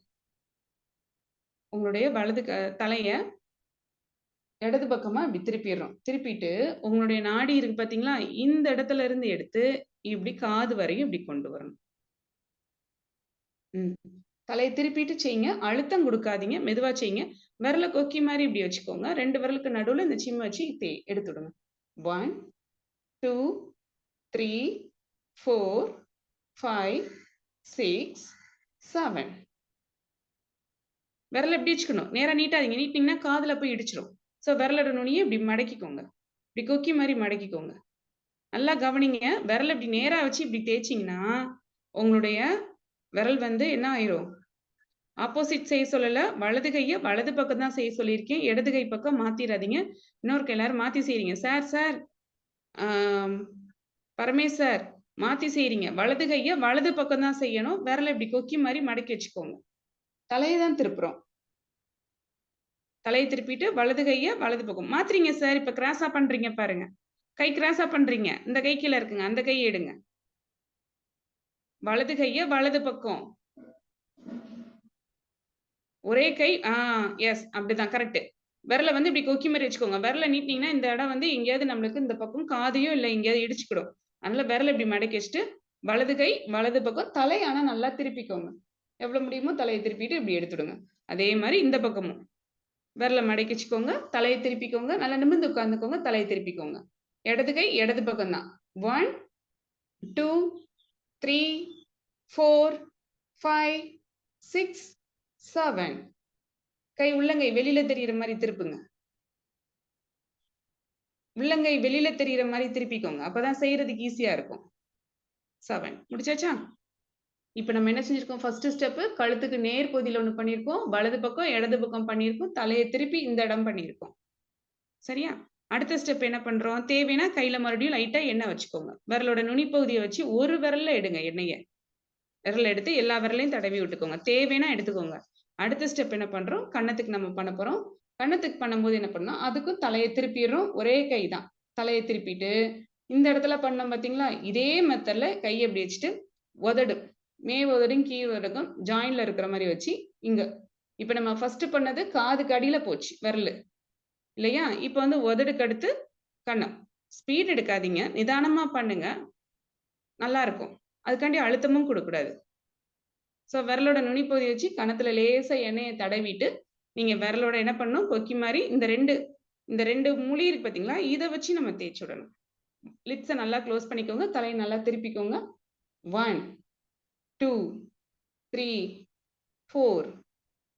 உங்களுடைய வலது தலைய இடது பக்கமா இப்படி திருப்பிடுறோம். திருப்பிட்டு உங்களுடைய நாடி இருக்கு பாத்தீங்களா, இந்த இடத்துல இருந்து எடுத்து இப்படி காது வரையும் இப்படி கொண்டு வரணும். தலையை திருப்பிட்டு செய்யுங்க, அழுத்தம் கொடுக்காதீங்க, மெதுவா செய்யுங்க. விரல கொக்கி மாதிரி இப்படி வச்சுக்கோங்க. 2 விரலுக்கு நடுவுல இந்த சிம்ம வச்சு எடுத்துடுங்க. 1, 2, 3, 4, 5, 6, 7. விரல எப்படி வச்சுக்கணும், நேரா நீட்டாதீங்க. நீட்டினீங்கன்னா காதுல போய் இடிச்சிடும். ஸோ விரலோட நுனியை இப்படி மடக்கிக்கோங்க, இப்படி கொக்கி மாதிரி மடக்கிக்கோங்க. நல்லா கவனிங்க. விரல் இப்படி நேரா வச்சு இப்படி தேய்ச்சிங்கன்னா உங்களுடைய விரல் வந்து என்ன ஆயிரும், ஆப்போசிட் செய்ய சொல்லல, வலது கையை வலது பக்கம் தான் செய்ய சொல்லியிருக்கேன். இடது கை பக்கம் மாத்திராதீங்க. இன்னொரு எல்லாரும் மாத்தி செய்றீங்க. சார் பரமேஷ் சார் மாத்தி செய்றீங்க. வலது கையை வலது பக்கம் தான் செய்யணும். விரலை இப்படி கொக்கி மாதிரி மடக்கி வச்சுக்கோங்க. தலையை தான் திருப்புறோம். தலையை திருப்பிட்டு வலது கையை வலது பக்கம் மாத்துறீங்க சார். இப்ப கிராஸா பண்றீங்க பாருங்க, கை கிராஸா பண்றீங்க. இந்த கை கீழே இருக்குங்க, அந்த கையை எடுங்க. வலது கையை வலது பக்கம், ஒரே கை. எஸ், அப்படிதான் கரெக்ட். விரலை வந்து இப்படி கொக்கி மாதிரி வச்சுக்கோங்க. விரலை நீட்டினீங்கன்னா இந்த இடம் வந்து எங்கேயாவது நம்மளுக்கு இந்த பக்கம் காதையோ இல்லை எங்கேயாவது இடிச்சுக்கிடும். அதனால விரலை இப்படி மடக்கி வச்சுட்டு வலது கை வலது பக்கம், தலை ஆனா நல்லா திருப்பிக்கோங்க. எவ்வளவு முடியுமோ தலையை திருப்பிட்டு இப்படி எடுத்துடுங்க. அதே மாதிரி இந்த பக்கமும் விரலை மடக்கி வச்சுக்கோங்க, தலையை திருப்பிக்கோங்க. நல்லா நிமிர்ந்து உட்காந்துக்கோங்க, தலையை திருப்பிக்கோங்க. இடது கை இடது பக்கம் தான். 1, 2, 3, 4, 5, 6, 7. கை உள்ளங்கை வெளியில தெரியுற மாதிரி திருப்புங்க. உள்ளங்கை வெளியில தெரியுற மாதிரி திருப்பிக்கோங்க. அப்பதான் செய்யறதுக்கு ஈஸியா இருக்கும். 7 முடிச்சாச்சா? இப்ப நம்ம என்ன செஞ்சிருக்கோம், ஃபர்ஸ்ட் ஸ்டெப் கழுத்துக்கு நேர் பகுதியில ஒண்ணு பண்ணியிருக்கோம், வலது பக்கம் இடது பக்கம் பண்ணியிருக்கோம், தலையை திருப்பி இந்த இடம் பண்ணியிருக்கோம். சரியா? அடுத்த ஸ்டெப் என்ன பண்றோம், தேவைன்னா கையில மறுபடியும் லைட்டா எண்ணெய் வச்சுக்கோங்க. விரலோட நுனி பகுதியை வச்சு ஒரு விரல்ல எடுங்க எண்ணெயை. விரல் எடுத்து எல்லா விரலையும் தடவி விட்டுக்கோங்க. தேவைன்னா எடுத்துக்கோங்க. அடுத்த ஸ்டெப் என்ன பண்றோம், கன்னத்துக்கு நம்ம பண்ண போறோம். கன்னத்துக்கு பண்ணும்போது என்ன பண்ணோம், அதுக்கும் தலையை திருப்பிடுறோம். ஒரே கை தான். தலையை திருப்பிட்டு இந்த இடத்துல பண்ணோம் பாத்தீங்களா, இதே மெத்தட்ல கையை இப்படி வச்சுட்டு உதடு உதடும் கீழ் உதடும் ஜாயின்ல இருக்கிற மாதிரி வச்சு இங்க இப்ப நம்ம ஃபர்ஸ்ட் பண்ணது காதுக்கு அடியில போச்சு விரல் இல்லையா. இப்ப வந்து உதடுக்கு அடுத்து கன்னம். ஸ்பீட் எடுக்காதீங்க, நிதானமா பண்ணுங்க, நல்லா இருக்கும். அதுக்காண்டி அழுத்தமும் கொடுக்கக்கூடாது. ஸோ விரலோட நுனிப்பகுதி வச்சு கன்னத்துல லேசா எண்ணெயை தடவிட்டு நீங்க விரலோட என்ன பண்ணணும், கொக்கி மாதிரி இந்த ரெண்டு முழி இருக்கு பாத்தீங்களா, இதை வச்சு நம்ம தேய்ச்சி விடணும். லிப்ஸை நல்லா க்ளோஸ் பண்ணிக்கோங்க, தலையை நல்லா திருப்பிக்கோங்க. 1 2 3 4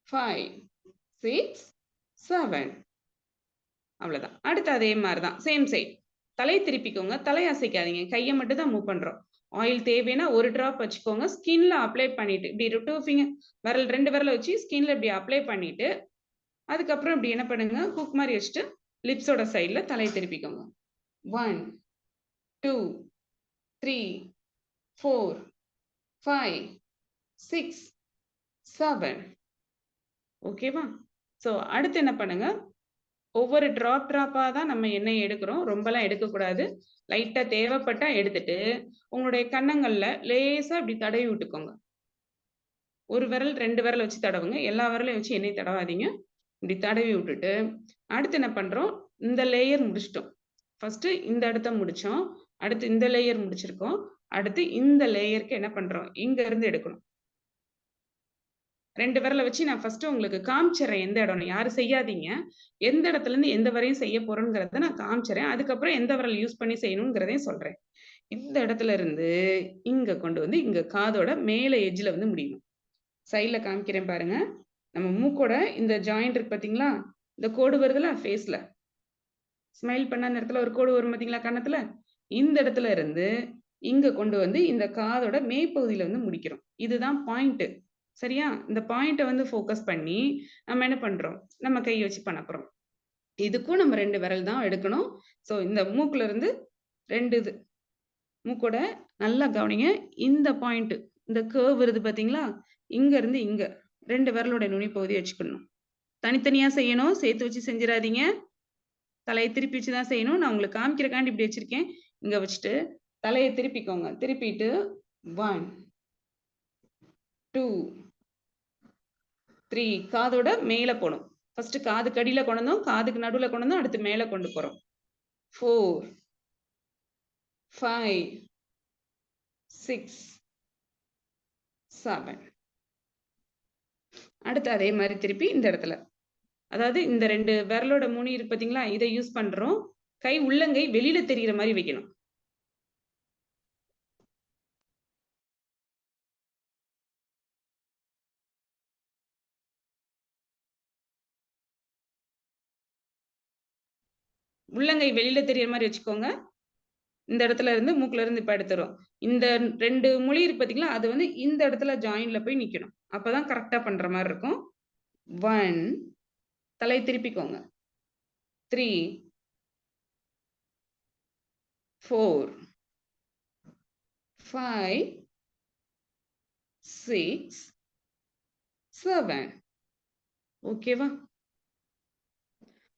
5 6 7 அவ்வளவுதான். அடுத்து அதே மாதிரிதான் சேம் சைட். தலை திருப்பிக்கோங்க, தலை அசைக்காதீங்க, கையை மட்டும் தான் மூவ் பண்றோம். ஆயில் தேவைன்னா ஒரு டிராப் வச்சுக்கோங்க, ஸ்கின்ல அப்ளை பண்ணிட்டு இப்படி 2 ஃபிங்கர் விரல் 2 விரல வச்சு ஸ்கின்ல இப்படி அப்ளை பண்ணிட்டு அதுக்கப்புறம் இப்படி என்ன பண்ணுங்க, ஹூக் மாதிரி வச்சுட்டு லிப்ஸோட சைட்ல தலையை திருப்பிக்கோங்க. 1 2 3 4 5 6 7 ஓகேவா. ஸோ அடுத்து என்ன பண்ணுங்க, ஒவ்வொரு டிராப்பா தான் நம்ம எண்ணெய் எடுக்கிறோம், ரொம்பலாம் எடுக்கக்கூடாது. லைட்டா தேவைப்பட்டா எடுத்துட்டு உங்களுடைய கன்னங்கள்ல லேசா இப்படி தடவி விட்டுக்கோங்க. ஒரு விரல் 2 விரல் வச்சு தடவுங்க, எல்லா விரலையும் வச்சு எண்ணெய் தடவாதீங்க. இப்படி தடவி விட்டுட்டு அடுத்து என்ன பண்றோம், இந்த லேயர் முடிச்சிட்டோம். ஃபர்ஸ்ட் இந்த இடத்த முடிச்சோம், அடுத்து இந்த லேயர் முடிச்சிருக்கோம், அடுத்து இந்த லேயருக்கு என்ன பண்றோம், இங்க இருந்து எடுக்கணும். 2 விரலை வச்சு நான் ஃபர்ஸ்ட் உங்களுக்கு காமிச்சிடுறேன் எந்த இடம்னு, யாரும் செய்யாதீங்க. எந்த இடத்துல இருந்து எந்த வரையும் செய்ய போறோங்கிறத நான் காமிச்சிடறேன். அதுக்கப்புறம் எந்த விரல் யூஸ் பண்ணி செய்யணுங்கிறதையும் சொல்றேன். இந்த இடத்துல இருந்து இங்க கொண்டு வந்து இங்க காதோட மேல எட்ஜ்ல வந்து முடியணும். சைட்ல காமிக்கிறேன் பாருங்க. நம்ம மூக்கோட இந்த ஜாயிண்ட் இருக்கு பாத்தீங்களா, இந்த கோடு வருதுல ஃபேஸ்ல, ஸ்மைல் பண்ண அந்த இடத்துல ஒரு கோடு வரும் பாத்தீங்களா கன்னத்துல, இந்த இடத்துல இருந்து இங்க கொண்டு வந்து இந்த காதோட மேற்பகுதியில வந்து முடிக்கிறோம். இதுதான் பாயிண்ட். சரியா. இந்த பாயிண்ட்டை வந்து ஃபோக்கஸ் பண்ணி நம்ம என்ன பண்றோம், நம்ம கையை வச்சு பண்ண போறோம். இதுக்கும் நம்ம 2 விரல் தான் எடுக்கணும். ஸோ இந்த மூக்குல இருந்து 2 இது மூக்கோட நல்லா கவனிங்க, இந்த பாயிண்ட் இந்த கர்வ் வருது பாத்தீங்களா, இங்க இருந்து இங்க 2 விரலோட நுனி பகுதி வச்சுக்கணும். தனித்தனியா செய்யணும், சேர்த்து வச்சு செஞ்சிடாதீங்க. தலையை திருப்பி வச்சுதான் செய்யணும். நான் உங்களுக்கு காமிக்கிறக்காண்டி இப்படி வச்சிருக்கேன். இங்க வச்சுட்டு தலையை திருப்பிக்கோங்க, திருப்பிட்டு 1 2 3 காதோட மேல போகணும். ஃபர்ஸ்ட் காதுக்கு அடியில கொண்டு வந்தோம், காதுக்கு நடுவுல கொண்டு வந்தோம், அடுத்து மேல கொண்டு போறோம். 4 5 6 7 அடுத்து அதே மாதிரி திருப்பி இந்த இடத்துல, அதாவது இந்த 2 விரலோட முனி இருக்கு பாத்தீங்களா, இதை யூஸ் பண்றோம். கை உள்ளங்கை வெளியில தெரிகிற மாதிரி வைக்கணும். உள்ளங்கை வெளியில தெரியற மாதிரி வச்சுக்கோங்க. இந்த இடத்துல இருந்து மூக்குல இருந்து இப்ப எடுத்துரும். இந்த 2 மொழி இருக்கு பாத்தீங்களா, அது வந்து இந்த இடத்துல ஜாயின்ல போய் நிக்கணும். அப்பதான் கரெக்டா பண்ற மாதிரி இருக்கும். 1 தலை திருப்பிக்கோங்க. 3 4 5 6 7 ஓகேவா.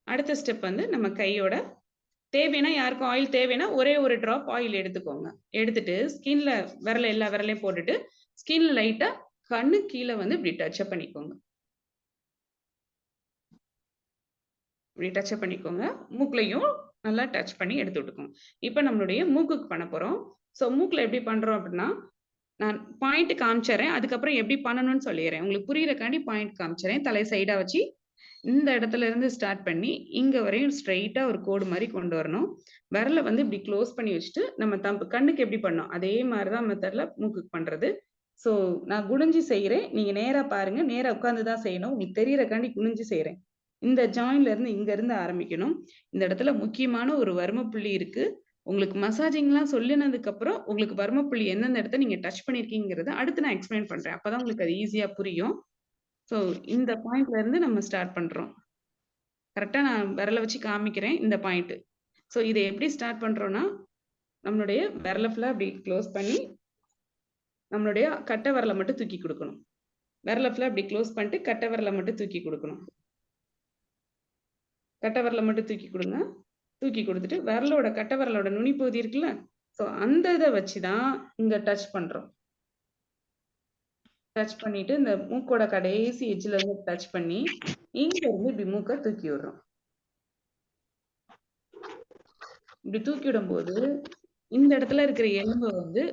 அடுத்த ஸ்டெப் வந்து நம்ம கையோட தேவைன்னா, யாருக்கும் ஆயில் தேவைன்னா ஒரே ஒரு டிராப் ஆயில் எடுத்துக்கோங்க. எடுத்துட்டு ஸ்கின்ல விரல எல்லா விரலையும் போட்டுட்டு ஸ்கின்ல லைட்டா கண்ணு கீழே வந்து இப்படி டச்சப் பண்ணிக்கோங்க. இப்படி டச்சப் பண்ணிக்கோங்க. மூக்குலையும் நல்லா டச் பண்ணி எடுத்து விட்டுக்கோங்க. இப்ப நம்மளுடைய மூக்குக்கு பண்ண போறோம். ஸோ மூக்குல எப்படி பண்றோம் அப்படின்னா, நான் பாயிண்ட் காமிச்சறேன், அதுக்கப்புறம் எப்படி பண்ணணும்னு சொல்லிடுறேன். உங்களுக்கு புரியறக்காண்டி பாயிண்ட் காமிச்சறேன். தலை சைடா வச்சு இந்த இடத்துல இருந்து ஸ்டார்ட் பண்ணி இங்க வரையும் ஸ்ட்ரைட்டா ஒரு கோடு மாதிரி கொண்டு வரணும். விரலை வந்து இப்படி க்ளோஸ் பண்ணி வச்சுட்டு நம்ம கண்ணுக்கு எப்படி பண்ணோம் அதே மாதிரிதான் மெத்தட்ல மூக்குக்கு பண்றது. ஸோ நான் குனிஞ்சு செய்யறேன், நீங்க நேரா பாருங்க, நேரா உட்கார்ந்துதான் செய்யணும். உங்களுக்கு தெரியறக்காண்டி குனிஞ்சு செய்யறேன். இந்த ஜாயின்ல இருந்து இங்க இருந்து ஆரம்பிக்கணும். இந்த இடத்துல முக்கியமான ஒரு வர்ம புள்ளி இருக்கு. உங்களுக்கு மசாஜிங்லாம் சொல்லினதுக்கு அப்புறம் உங்களுக்கு வர்ம புள்ளி எந்தெந்த இடத்த நீங்க டச் பண்ணிருக்கீங்கிறத அடுத்து நான் எக்ஸ்பிளைன் பண்றேன். அப்பதான் உங்களுக்கு அது ஈஸியா புரியும். ஸோ இந்த பாயிண்ட்ல இருந்து நம்ம ஸ்டார்ட் பண்றோம். கரெக்டா நான் விரலை வச்சு காமிக்கிறேன் இந்த பாயிண்ட். ஸோ இதை எப்படி ஸ்டார்ட் பண்றோம்னா, நம்மளுடைய விரலை ஃபுல்லா அப்படி க்ளோஸ் பண்ணி நம்மளுடைய கட்டை விரலை மட்டும் தூக்கி கொடுக்கணும். விரலை ஃபுல்லா இப்படி க்ளோஸ் பண்ணிட்டு கட்டை விரலை மட்டும் தூக்கி கொடுக்கணும். கட்டை விரலை மட்டும் தூக்கி கொடுங்க. தூக்கி கொடுத்துட்டு விரலோட கட்டை விரலோட நுனிப்பகுதி இருக்குல்ல, ஸோ அந்த இதை வச்சுதான் இங்க டச் பண்றோம். டச் பண்ணிட்டு இந்த மூக்கோட கடைசி எட்ஜ்ல இருந்து டச் பண்ணி இங்க இருந்து இப்படி மூக்கை தூக்கி விடுறோம். இப்படி தூக்கி விடும்போது இந்த இடத்துல இருக்கிற எலும்பை வந்து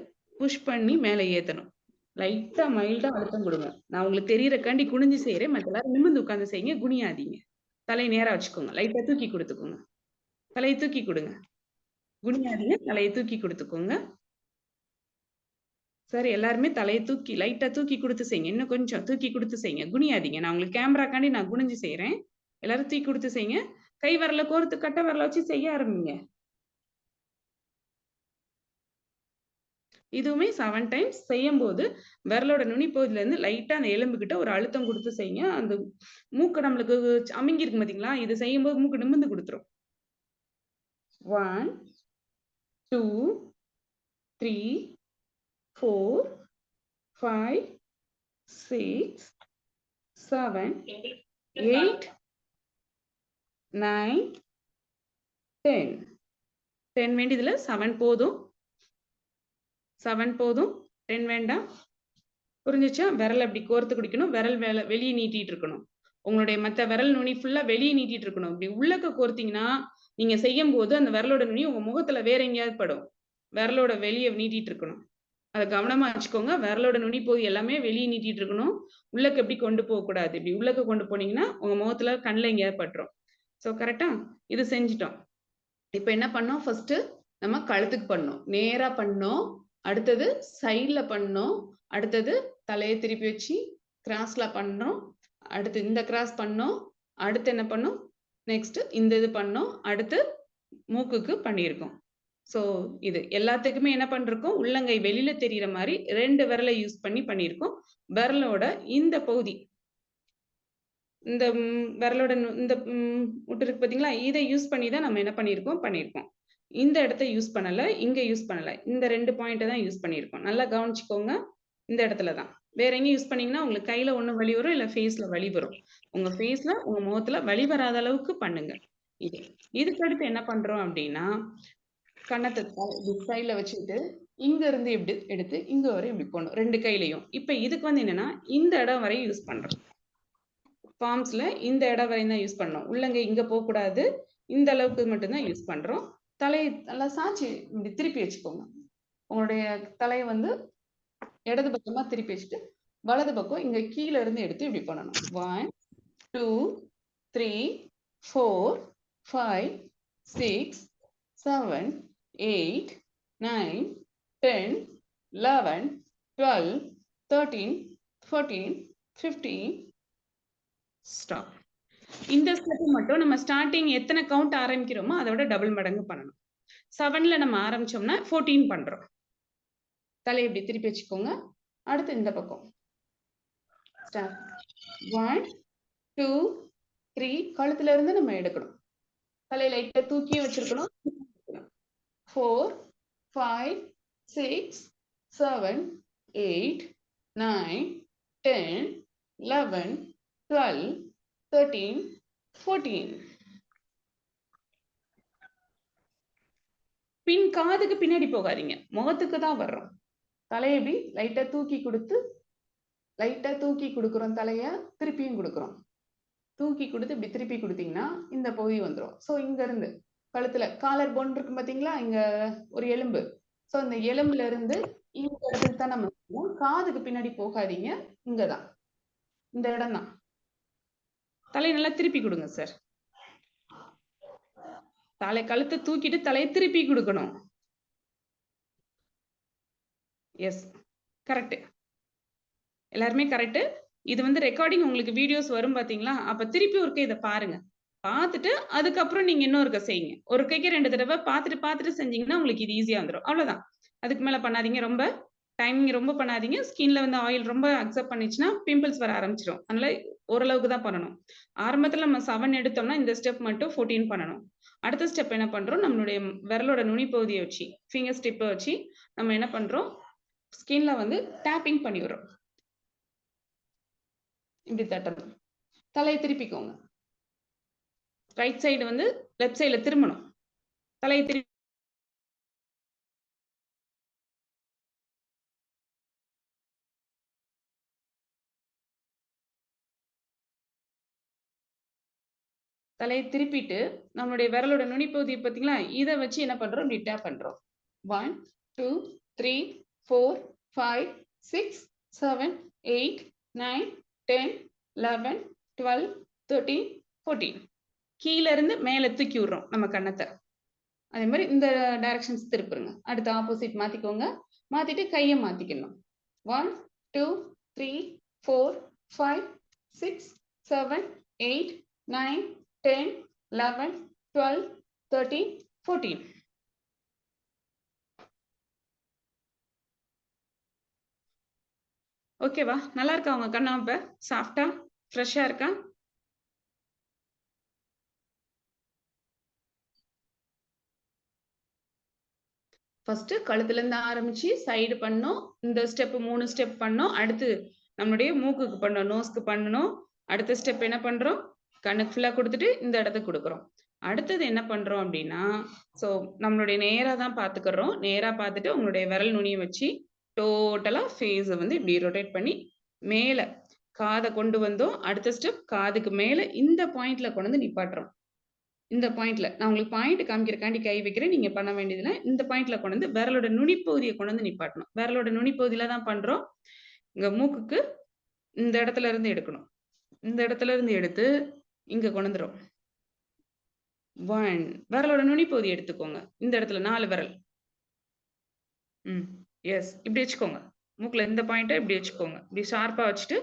புஷ் பண்ணி மேலே ஏத்தணும். லைட்டா மைல்டா அழுத்தம் கொடுங்க. நான் உங்களுக்கு தெரியறக்காண்டி குனிஞ்சு செய்யறேன். மற்ற எல்லாரும் நிமிர்ந்து உட்கார்ந்து செய்யுங்க. குனியாதீங்க. தலையை நேரா வச்சுக்கோங்க. லைட்டா தூக்கி கொடுத்துக்கோங்க. தலையை தூக்கி கொடுங்க. குனியாதீங்க. தலையை தூக்கி கொடுத்துக்கோங்க. சரி, எல்லாருமே தலையை தூக்கி லைட்டா தூக்கி கொடுத்து செய்யுங்க. இன்னும் கொஞ்சம் தூக்கி கொடுத்து செய்யுங்க. குனியாதீங்க. நான் உங்களுக்கு கேமராக்காண்டி நான் குனிஞ்சு செய்யறேன். எல்லாரும் தூக்கி கொடுத்து செய்யுங்க. கை வரல கோர்த்து கட்டை வரல வச்சு செய்ய ஆரம்பிங்க. இதுவுமே 7 டைம்ஸ் செய்யும் போது விரலோட நுனிப்பகுதியில இருந்து லைட்டா அந்த எலும்பு கிட்ட ஒரு அழுத்தம் கொடுத்து செய்யுங்க. அந்த மூக்கு நம்மளுக்கு அமுங்கி இருக்கு பாத்தீங்களா, இது செய்யும் போது மூக்கு நிமிர்ந்து கொடுத்துரும். 1 2 3 4 5 6 7 8 9 10 வேண்டியதுல 7 போதும். 7 போதும், 10 வேண்டாம். புரிஞ்சுச்சா? விரல் அப்படி கோர்த்து குடிக்கணும். விரல் வெளியே நீட்டிட்டு இருக்கணும். உங்களுடைய மற்ற விரல் நுனி ஃபுல்லா வெளியே நீட்டிட்டு இருக்கணும். இப்படி உள்ளக்க கோர்த்தீங்கன்னா நீங்க செய்யும் போது அந்த விரலோட நுனி உங்க முகத்துல வேற எங்கேயாவது படும். விரலோட வெளியே நீட்டிட்டு இருக்கணும். அதை கவனமா வச்சுக்கோங்க. விரலோட நுனி போய் எல்லாமே வெளியே நீட்டிட்டு இருக்கணும். உள்ளக்க எப்படி கொண்டு போக கூடாது. இப்படி உள்ளக்க கொண்டு போனீங்கன்னா உங்க முகத்துல கண்ணுல எங்கேயாவது பட்டுரும். ஸோ கரெக்டா இது செஞ்சுட்டோம். இப்ப என்ன பண்ணோம்? ஃபர்ஸ்ட் நம்ம கழுத்துக்கு பண்ணோம், நேரா பண்ணோம். அடுத்தது சைட்ல பண்ணோம். அடுத்தது தலையை திருப்பி வச்சு கிராஸ்ல பண்ணோம். அடுத்து இந்த கிராஸ் பண்ணோம். அடுத்து என்ன பண்ணோம்? நெக்ஸ்ட் இந்த இது பண்ணோம். அடுத்து மூக்குக்கு பண்ணியிருக்கோம். ஸோ இது எல்லாத்துக்குமே என்ன பண்ணிருக்கோம்? உள்ளங்கை வெளியில தெரியுற மாதிரி 2 விரலை யூஸ் பண்ணி பண்ணியிருக்கோம். விரலோட இந்த பகுதி, இந்த விரலோட இந்த முட்டு இருக்கு பாத்தீங்களா, இதை யூஸ் பண்ணி தான் நம்ம என்ன பண்ணியிருக்கோம். இந்த இடத்த யூஸ் பண்ணல, இங்க யூஸ் பண்ணல. இந்த 2 பாயிண்ட் தான் யூஸ் பண்ணியிருக்கோம். நல்லா கவனிச்சுக்கோங்க. இந்த இடத்துல தான். வேற எங்கேயும் யூஸ் பண்ணீங்கன்னா உங்களுக்கு கையில ஒண்ணு வலி வரும், இல்ல ஃபேஸ்ல வலி வரும். உங்க ஃபேஸ்ல உங்க முகத்துல வலி வராத அளவுக்கு பண்ணுங்க. இதுக்கு அடுத்து என்ன பண்றோம் அப்படின்னா, கன்னத்தை சைட்ல வச்சுட்டு இங்க இருந்து இப்படி எடுத்து இங்க வரை இப்படி போடணும் 2 கையிலையும். இப்ப இதுக்கு வந்து என்னன்னா இந்த இடம் வரை யூஸ் பண்றோம். ஃபார்ம்ஸ்ல இந்த இடம் வரை தான் யூஸ் பண்ணோம். உள்ளங்கை இங்க போக கூடாது. இந்த அளவுக்கு மட்டும்தான் யூஸ் பண்றோம். தலையை நல்லா சாய்ச்சி இப்படி திருப்பி வச்சுக்கோங்க. உங்களுடைய தலையை வந்து இடது பக்கமா திருப்பி வச்சுட்டு வலது பக்கம் இங்க கீழே இருந்து எடுத்து இப்படி பண்ணணும். 1 2 3 4 5 6 7 8 9 10 11 12 13 14 15 ஸ்டாப். இந்த ஸ்டெப் மட்டும் நம்ம ஸ்டார்டிங் எத்தனை கவுண்ட் ஆரம்பிக்கிறோமோ அதோட டபுள் மடங்கு பண்ணணும். 7ல நம்ம ஆரம்பிச்சோம்னா 14 பண்றோம். தலையை இப்படி திருப்பி வச்சுக்கோங்க. அடுத்து இந்த பக்கம் ஸ்டார்ட். 1 2 3 கழுத்துல இருந்து நம்ம எடுக்கணும். தலையை லைட்டா தூக்கியும் வச்சிருக்கணும். 4 5 6 7 8 9 10 11 12 13 14. பின் காதுக்கு பின்னாடி போகாதீங்க, முகத்துக்கு தான் வர்றோம். தலையை இப்படி லைட்டா தூக்கி கொடுக்குறோம். தலைய திருப்பியும் கொடுக்குறோம். தூக்கி கொடுத்து இப்படி திருப்பி கொடுத்தீங்கன்னா இந்த பகுதி வந்துடும். ஸோ இங்க இருந்து கழுத்துல காலர் போன் இருக்கு பாத்தீங்களா, இங்க ஒரு எலும்பு. ஸோ இந்த எலும்புல இருந்து இந்த இடத்துக்கு தான் நம்ம காதுக்கு பின்னாடி போகாதீங்க. இங்கதான், இந்த இடம் தான். தலையை நல்லா திருப்பி கொடுங்க சார். கழுத்தை தூக்கிட்டு தலையை திருப்பி கொடுக்கணும். Yes, correct. எல்லாருமே கரெக்ட். இது வந்து ரெக்கார்டிங் உங்களுக்கு வீடியோஸ் வரும் பாத்தீங்களா, அப்ப திருப்பி ஒரு கை இதை பாருங்க. பார்த்துட்டு அதுக்கப்புறம் நீங்க இன்னொரு கை செய்யுங்க. ஒரு கைக்கு 2 தடவை பார்த்துட்டு செஞ்சீங்கன்னா உங்களுக்கு இது ஈஸியா வந்துடும். அவ்வளவுதான். அதுக்கு மேல பண்ணாதீங்க. ரொம்ப டைமிங் ரொம்ப பண்ணாதீங்க. ஸ்கின்ல வந்து ஆயில் ரொம்ப அக்செப்ட் பண்ணிச்சுன்னா பிம்பிள்ஸ் வர ஆரம்பிச்சிடும். அதனால ஓரளவுக்கு தான் பண்ணணும். ஆரம்பத்துல நம்ம 7 எடுத்தோம்னா இந்த ஸ்டெப் மட்டும் 14 பண்ணணும். அடுத்த ஸ்டெப் என்ன பண்றோம்? நம்மளுடைய விரலோட நுனி பகுதியை வச்சு ஃபிங்கர் ஸ்டிப்பை வச்சு நம்ம என்ன பண்றோம்? ஸ்கின்ல வந்து டேப்பிங் பண்ணி விடுறோம். இப்படி தட்டணும். தலையை திருப்பிக்கோங்க. ரைட் சைடு வந்து லெஃப்ட் சைடுல திரும்பணும். தலையை திருப்பி தலையை திருப்பிட்டு நம்மளுடைய விரலோட நுனிப்பகுதி பார்த்தீங்களா, இதை வச்சு என்ன பண்றோம், இப்படி டேப் பண்றோம். 1 2 3 4 5 6 7 8 9 10 11 12 13 14. கீழ இருந்து மேல தூக்கி விடுறோம் நம்ம கன்னத்தை. அதே மாதிரி இந்த டைரக்ஷன்ஸ் திருப்புருங்க. அடுத்து ஆப்போசிட் மாத்திக்கோங்க. மாத்திட்டு கையை மாத்திக்கணும். 1 2 3 4 5 6 7 8 9 10 11 12 13 14. ஓகேவா? நல்லா இருக்கா உங்க கண்ணா? இப்ப சாஃப்டா ஃப்ரெஷ்ஷா இருக்கா? ஃபர்ஸ்ட் கழுத்துல இருந்து ஆரம்பிச்சு சைடு பண்ணோம். இந்த ஸ்டெப் 3 ஸ்டெப் பண்ணோம். அடுத்து நம்மளுடைய மூக்குக்கு பண்ணோம், நோஸ்க்கு பண்ணணும். அடுத்த ஸ்டெப் என்ன பண்றோம், கண்ணுக்கு ஃபுல்லா கொடுத்துட்டு இந்த இடத்துக்கு கொடுக்குறோம். அடுத்தது என்ன பண்றோம் அப்படின்னா, ஸோ நம்மளுடைய நேரா தான் பார்த்துக்கிறோம். நேரா பார்த்துட்டு உங்களுடைய விரல் நுனியை வச்சு டோட்டலா ஃபேஸை வந்து இப்படி ரொட்டேட் பண்ணி மேல காதை கொண்டு வந்தோம். அடுத்த ஸ்டெப் காதுக்கு மேல இந்த பாயிண்ட்ல கொண்டு வந்து நிப்பாட்டுறோம். இந்த பாயிண்ட்ல நான் உங்களுக்கு பாயிண்ட் காமிக்கிறக்காண்டி கை வைக்கிறேன். நீங்க பண்ண வேண்டியதுல இந்த பாயிண்ட்ல கொண்டு வந்து விரலோட நுனிப்பகுதியை கொண்டு வந்து நிப்பாட்டணும். விரலோட நுனிப்பகுதியில தான் பண்றோம். இங்க மூக்குக்கு இந்த இடத்துல இருந்து எடுக்கணும். இந்த இடத்துல இருந்து எடுத்து இங்க கொண்டு வந்துரும். 1 விரலோட நுனிப்பகுதி எடுத்துக்கோங்க. இந்த இடத்துல 4 விரல். எஸ், இப்படி வச்சுக்கோங்க. மூக்குல இந்த பாயிண்ட்டை இப்படி வச்சுக்கோங்க. இப்படி ஷார்ப்பா வச்சுட்டு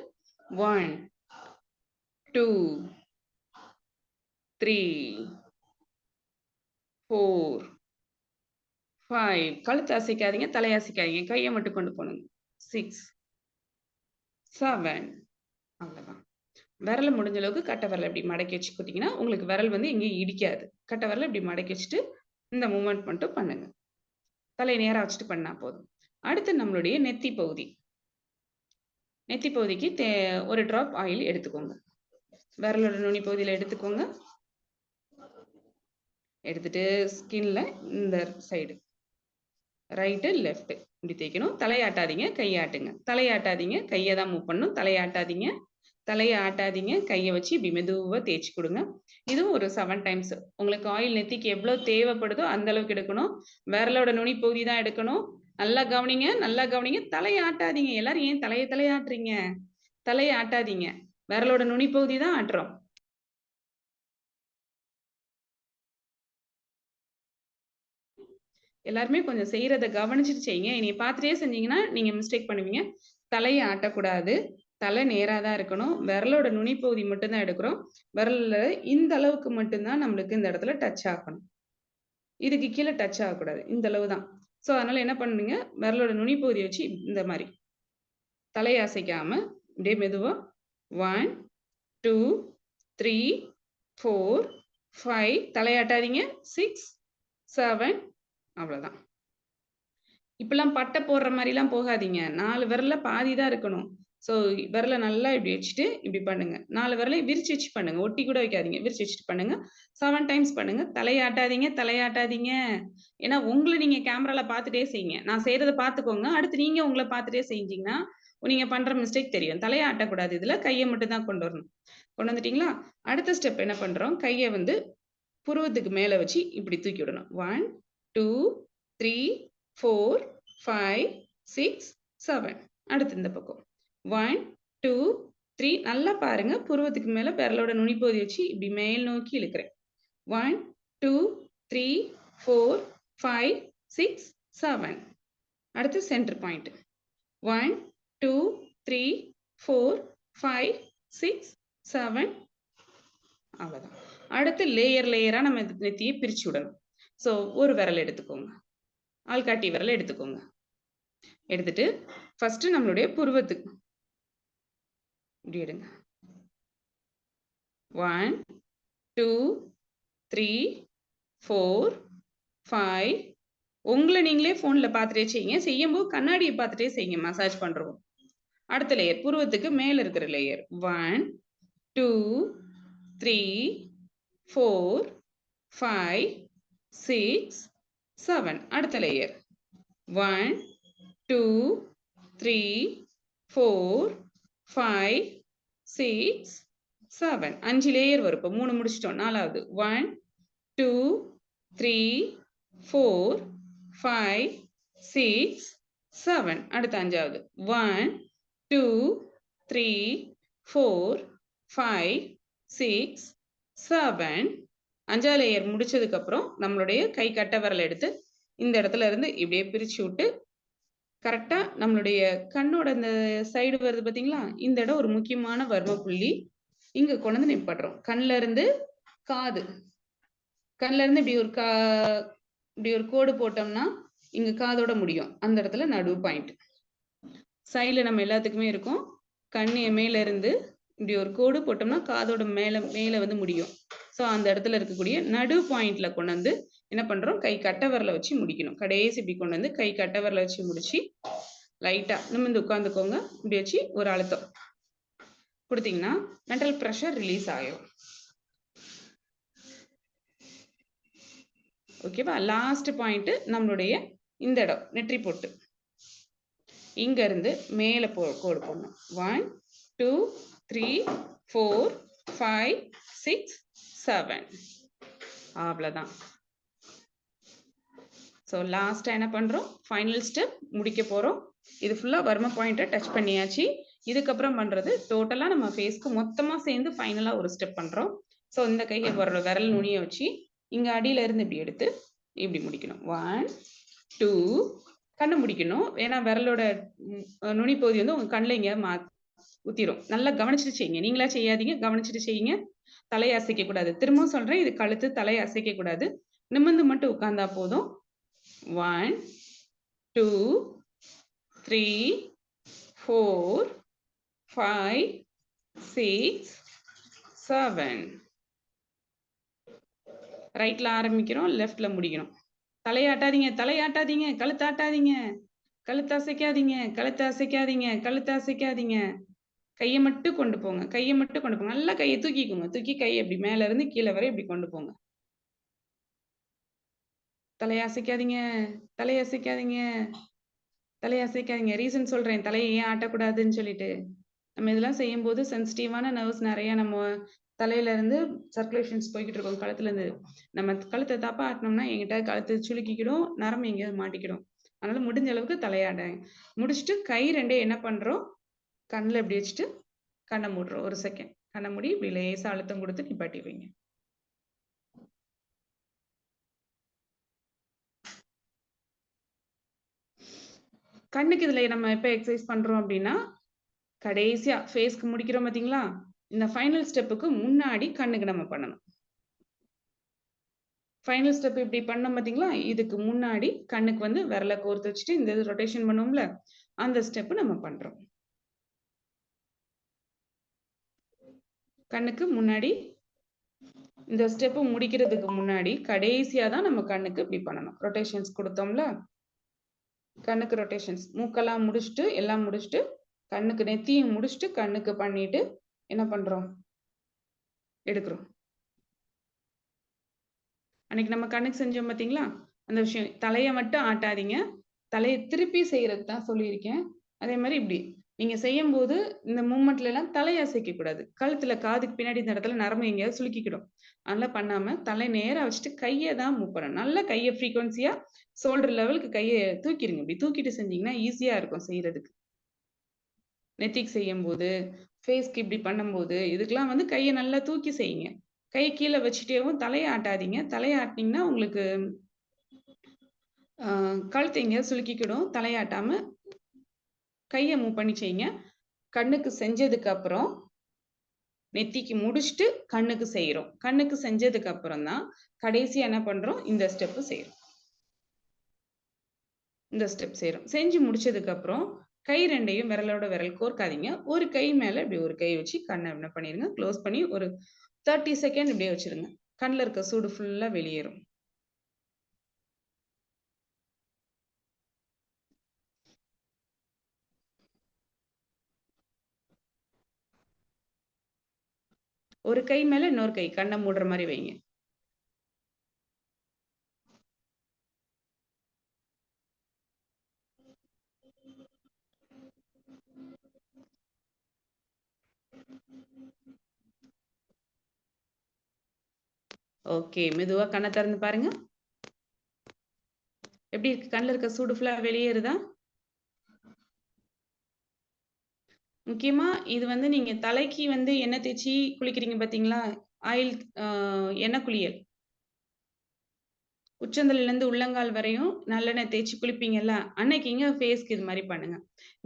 1 2 3 4 5 கழுத்து அசைக்காதீங்க, தலை அசைக்காதீங்க, கையை மட்டும் கொண்டு போனுங்க. 6 7 அவ்வளவுதான். விரல முடிஞ்ச அளவுக்கு கட்டை விரலை இப்படி மடக்கி வச்சுக்கிட்டீங்கன்னா உங்களுக்கு விரல் வந்து எங்கேயும் இடிக்காது. கட்டை விரலை இப்படி மடக்கி வச்சுட்டு இந்த மூமெண்ட் மட்டும் பண்ணுங்க. தலையை நேரா வச்சுட்டு பண்ணா போதும். அடுத்து நம்மளுடைய நெத்தி பகுதி. நெத்தி பகுதிக்கு ஒரு டிராப் ஆயில் எடுத்துக்கோங்க. விரலோட நுனி பகுதியில எடுத்துக்கோங்க. எடுத்துட்டு ஸ்கின்ல இந்த சைடு ரைட்டு லெஃப்ட் இப்படி தேய்க்கணும். தலையாட்டாதீங்க, கையாட்டுங்க. தலையாட்டாதீங்க, கையை தான் மூவ் பண்ணணும். தலையாட்டாதீங்க, தலையை ஆட்டாதீங்க, கையை வச்சு இப்படி மெதுவா தேய்ச்சி கொடுங்க. இதுவும் ஒரு 7 டைம்ஸ். உங்களுக்கு ஆயில் நெத்திக்கு எவ்வளவு தேவைப்படுதோ அந்த அளவுக்கு எடுக்கணும். விரலோட நுனி பகுதி தான் எடுக்கணும். நல்லா கவனிங்க, நல்லா கவனிங்க. தலையை ஆட்டாதீங்க. எல்லாரும் ஏன் தலையாட்டுறீங்க? தலையை ஆட்டாதீங்க, விரலோட நுனி பகுதி தான் ஆட்டுறோம். எல்லாருமே கொஞ்சம் செய்யறத கவனிச்சுட்டு செய்யுங்க. இனி பார்த்துட்டே செஞ்சீங்கன்னா நீங்க மிஸ்டேக் பண்ணுவீங்க. தலையை ஆட்டக்கூடாது. தலை நேரா தான் இருக்கணும். விரலோட நுனிப்பகுதி மட்டும் தான் எடுக்கிறோம். விரல்ல இந்த அளவுக்கு மட்டும்தான் நம்மளுக்கு இந்த இடத்துல டச் ஆகணும். இதுக்கு கீழே டச் ஆகக்கூடாது. இந்த அளவு தான். ஸோ அதனால என்ன பண்ணுங்க, விரலோட நுனிப்பகுதியை வச்சு இந்த மாதிரி தலையை அசைக்காம இப்படியே மெதுவா 1 2 3 4 5 தலையாட்டாதீங்க. 6 7 அவ்வளவுதான். இப்பெல்லாம் பட்டை போடுற மாதிரிலாம் போகாதீங்க. 4 விரல்ல பாதி தான் இருக்கணும். ஸோ விரலை நல்லா இப்படி வச்சுட்டு இப்படி பண்ணுங்க. 4 விரலையும் விரிச்சு வச்சு பண்ணுங்க. ஒட்டி கூட வைக்காதீங்க. விரிச்சு வச்சுட்டு பண்ணுங்க. 7 டைம்ஸ் பண்ணுங்க. தலையாட்டாதீங்க, தலையாட்டாதீங்க. ஏன்னா உங்களை நீங்க கேமரால பார்த்துட்டே செய்யுங்க. நான் செய்யறதை பார்த்துக்கோங்க. அடுத்து நீங்க உங்களை பார்த்துட்டே செஞ்சீங்கன்னா நீங்க பண்ற மிஸ்டேக் தெரியும். தலையை ஆட்டக்கூடாது. இதுல கையை மட்டும் தான் கொண்டு வரணும். கொண்டு வந்துட்டீங்களா? அடுத்த ஸ்டெப் என்ன பண்றோம், கையை வந்து புருவத்துக்கு மேல வச்சு இப்படி தூக்கி விடணும். 1 2 3 4 5 6 7. அடுத்து இந்த பக்கம் 1 2 3. நல்லா பாருங்க, புருவத்துக்கு மேல விரலோட நுனிப்பகுதி வச்சு இப்படி மேல் நோக்கி இழுக்கிறேன். 1 2 3 4 5 6 7. அடுத்து சென்டர் பாயிண்ட் 1 2 3 4 5 6 7. அவ்வளவுதான். அடுத்து லேயரா நம்ம நெத்தியை பிரிச்சு விடணும். ஸோ ஒரு விரல் எடுத்துக்கோங்க, ஆள்காட்டி விரல் எடுத்துக்கோங்க. எடுத்துட்டு ஃபர்ஸ்ட் நம்மளுடைய புருவத்துக்கு இப்படி எடுங்க. 1 2 3 4 5 உங்களை நீங்களே போன்ல பார்த்துட்டே செய்யுங்க. செய்யும்போது கண்ணாடியை பார்த்துட்டே செய்யுங்க. மசாஜ் பண்றோம். அடுத்த லேயர் புருவத்துக்கு மேல இருக்கிற லேயர் 1 2 3 4 5 6 7. அடுத்த லேயர் 1 2 3 4 5 6 7. 5 லேயர் வரும். இப்போ 3 முடிச்சிட்டோம். நாலாவது 1 2 3 4 5 6 7. அடுத்த அஞ்சாவது 1 2 3 4 5 6 7. அஞ்சாவது லேயர் முடிச்சதுக்கு அப்புறம் நம்மளுடைய கை கட்டை விரல் எடுத்து இந்த இடத்துல இருந்து இப்படியே பிரிச்சு விட்டு கரெக்டா நம்மளுடைய கண்ணோட இந்த சைடு வருது பாத்தீங்களா, இந்த இடம் ஒரு முக்கியமான வர்ம புள்ளி. இங்க கொண்டு வந்து நிப்பாட்டுறோம். கண்ணுல இருந்து காது, கண்ணுல இருந்து இப்படி ஒரு கோடு போட்டோம்னா இங்க காதோட முடியும். அந்த இடத்துல நடு பாயிண்ட். சைடுல நம்ம எல்லாத்துக்குமே இருக்கும். கண்ணு மேல இருந்து இப்படி ஒரு கோடு போட்டோம்னா காதோட மேல வந்து முடியும். ஸோ அந்த இடத்துல இருக்கக்கூடிய நடு பாயிண்ட்ல கொண்டு வந்து என்ன பண்றோம், கை கட்டை விரலை வச்சு முடிக்கணும். கடைசி இப்படி கொண்டு வந்து கை கட்டை விரலை வச்சு முடிச்சு லைட்டா நிமிர்ந்து உட்காந்துக்கோங்க. இப்படி வச்சு ஒரு அழுத்தம் கொடுத்தீங்கன்னா மென்டல் ப்ரெஷர் ரிலீஸ் ஆகும். ஓகேவா? லாஸ்ட் பாயிண்ட் நம்மளுடைய இந்த இடம் நெற்றி போட்டு இங்க இருந்து மேல கோடு போடணும். 1 2 3 4 5 6 7. அவ்வளவுதான். ஸோ லாஸ்டா என்ன பண்றோம், ஃபைனல் ஸ்டெப் முடிக்க போறோம். இது ஃபுல்லா வர்ம பாயிண்ட்டை டச் பண்ணியாச்சு. இதுக்கப்புறம் பண்றது டோட்டலா நம்ம ஃபேஸ்க்கு மொத்தமா சேர்ந்து ஃபைனலா ஒரு ஸ்டெப் பண்றோம். ஸோ இந்த கையை போடுற விரல் நுனியை வச்சு இங்க அடியில இருந்து இப்படி எடுத்து இப்படி முடிக்கணும். 1 2 கண்ணை முடிக்கணும். ஏன்னா விரலோட நுனி பகுதி வந்து உங்க கண்ணில் இங்க ஊத்திரும். நல்லா கவனிச்சுட்டு செய்யுங்க. நீங்களா செய்யாதீங்க, கவனிச்சுட்டு செய்யுங்க. தலையை அசைக்க கூடாது. திரும்பவும் சொல்றேன், இது கழுத்து, தலையை அசைக்க கூடாது. நிமிர்ந்து மட்டும் உட்கார்ந்தா போதும். 1 2 3 4 5 6 7. ரைட்ல ஆரம்பிக்கிறோம், லெஃப்ட்ல முடிக்கணும். தலையாட்டாதீங்க, தலையாட்டாதீங்க, கழுத்தாட்டாதீங்க, கழுத்து அசைக்காதீங்க, கழுத்து அசைக்காதீங்க, கழுத்து அசைக்காதீங்க. கையை மட்டும் கொண்டு போங்க, கையை மட்டும் கொண்டு போங்க. நல்லா கையை தூக்கிக்கோங்க. தூக்கி கையை இப்படி மேல இருந்து கீழே வரை இப்படி கொண்டு போங்க. தலையை அசைக்காதீங்க, தலையை அசைக்காதீங்க, தலையை அசைக்காதீங்க. ரீசன் சொல்றேன், தலையை ஏன் ஆட்டக்கூடாதுன்னு சொல்லிட்டு. நம்ம இதெல்லாம் செய்யும் போது சென்சிட்டிவான நர்வ்ஸ் நிறைய நம்ம தலையில இருந்து சர்க்குலேஷன்ஸ் போய்கிட்டு இருக்கோம். கழுத்துல இருந்து நம்ம கழுத்தை தப்பா ஆட்டினோம்னா எங்கிட்ட கழுத்து சுளுக்கிக்கிடும், நரம்பு எங்கேயாவது மாட்டிக்கிடும். அதனால முடிஞ்ச அளவுக்கு தலையாட முடிச்சுட்டு கை ரெண்டே என்ன பண்றோம், கண்ணில் இப்படி வச்சுட்டு கண்ணை மூடுறோம். ஒரு செகண்ட் கண்ணை மூடி இப்படி லேசா அழுத்தம் கொடுத்து நிப்பாட்டி வைங்க. கண்ணுக்கு இதுல நம்ம எப்ப எக்ஸசைஸ் பண்றோம் அப்படின்னா, கடைசியா ஃபேஸ்க்கு முடிக்கிறோம் பாத்தீங்களா, இந்த ஃபைனல் ஸ்டெப்புக்கு முன்னாடி கண்ணுக்கு நம்ம பண்ணணும். ஃபைனல் ஸ்டெப் இப்படி பண்ணோம் பாத்தீங்களா, இதுக்கு முன்னாடி கண்ணுக்கு வந்து விரலை கோர்த்து வச்சுட்டு இந்த இது ரொட்டேஷன் பண்ணுவோம்ல, அந்த ஸ்டெப் நம்ம பண்றோம். கண்ணுக்கு முன்னாடி இந்த ஸ்டெப் முடிக்கிறதுக்கு முன்னாடி கடைசியா தான் நம்ம கண்ணுக்கு இப்படி பண்ணணும். ரொட்டேஷன்ஸ் கொடுத்தோம்ல, கண்ணுக்கு ரொட்டேஷன்ஸ் மூக்கெல்லாம் முடிச்சுட்டு எல்லாம் முடிச்சுட்டு கண்ணுக்கு நெத்தியும் முடிச்சுட்டு கண்ணுக்கு பண்ணிட்டு என்ன பண்றோம், எடுக்கிறோம். அன்னைக்கு நம்ம கண்ணுக்கு செஞ்சோம் பாத்தீங்களா, அந்த விஷயம். தலையை மட்டும் ஆட்டாதீங்க, தலையை திருப்பி செய்யறது தான் சொல்லியிருக்கேன். அதே மாதிரி இப்படி நீங்க செய்யும் போது இந்த மூமெண்ட்ல எல்லாம் தலையை அசைக்க கூடாது. கழுத்துல காதுக்கு பின்னாடி இந்த இடத்துல நரம்பு எங்கேயாவது சுளுக்கிக்கிடும். அதெல்லாம் பண்ணாம தலை நேரா வச்சுட்டு கையை தான் மூவ் பண்ணணும். நல்லா கையை ஃப்ரீக்வன்சியா ஷோல்டர் லெவலுக்கு கையை தூக்கிடுங்க. இப்படி தூக்கிட்டு செஞ்சீங்கன்னா ஈஸியா இருக்கும் செய்யறதுக்கு. நெத்திக்கு செய்யும் போது, ஃபேஸ்க்கு இப்படி பண்ணும்போது இதுக்கெல்லாம் வந்து கையை நல்லா தூக்கி செய்யுங்க. கையை கீழே வச்சுட்டேவும் தலையை ஆட்டாதீங்க. தலையை ஆட்டினீங்கன்னா உங்களுக்கு கழுத்து எங்கேயாவது சுளுக்கிக்கிடும். தலையாட்டாம கையை மூவ் பண்ணி செய்யுங்க. கண்ணுக்கு செஞ்சதுக்கு அப்புறம் நெத்திக்கு முடிச்சுட்டு கண்ணுக்கு செய்யறோம். கண்ணுக்கு செஞ்சதுக்கு அப்புறம் தான் கடைசியா என்ன பண்றோம், இந்த ஸ்டெப் செய்யறோம். இந்த ஸ்டெப் செய்யறோம். செஞ்சு முடிச்சதுக்கு அப்புறம் கை ரெண்டையும் விரலோட விரல் கோர்க்காதீங்க. ஒரு கை மேல இப்படி ஒரு கை வச்சு கண்ணை என்ன பண்ணிருங்க, க்ளோஸ் பண்ணி ஒரு 30 செகண்ட் இப்படியே வச்சிருங்க. கண்ணில் இருக்க சூடு ஃபுல்லா வெளியேறும். ஒரு கை மேல இன்னொரு கை கண்ணை மூடுற மாதிரி வைங்க. ஓகே, மெதுவா கண்ணை திறந்து பாருங்க. எப்படி இருக்கு? கண்ணுல இருக்க சூடு ஃபுல்லா வெளியேறுதா? முக்கியமா இது வந்து நீங்க தலைக்கு வந்து எண்ணெய் தேய்ச்சி குளிக்கிறீங்க பாத்தீங்களா? ஆயில் எண்ணெய் குளியல். உச்சந்தலையில இருந்து உள்ளங்கால் வரையும் நல்லெண்ணெய் தேய்ச்சி குளிப்பீங்கல்ல, அன்னைக்குங்க ஃபேஸ்க்கு இது மாதிரி பண்ணுங்க.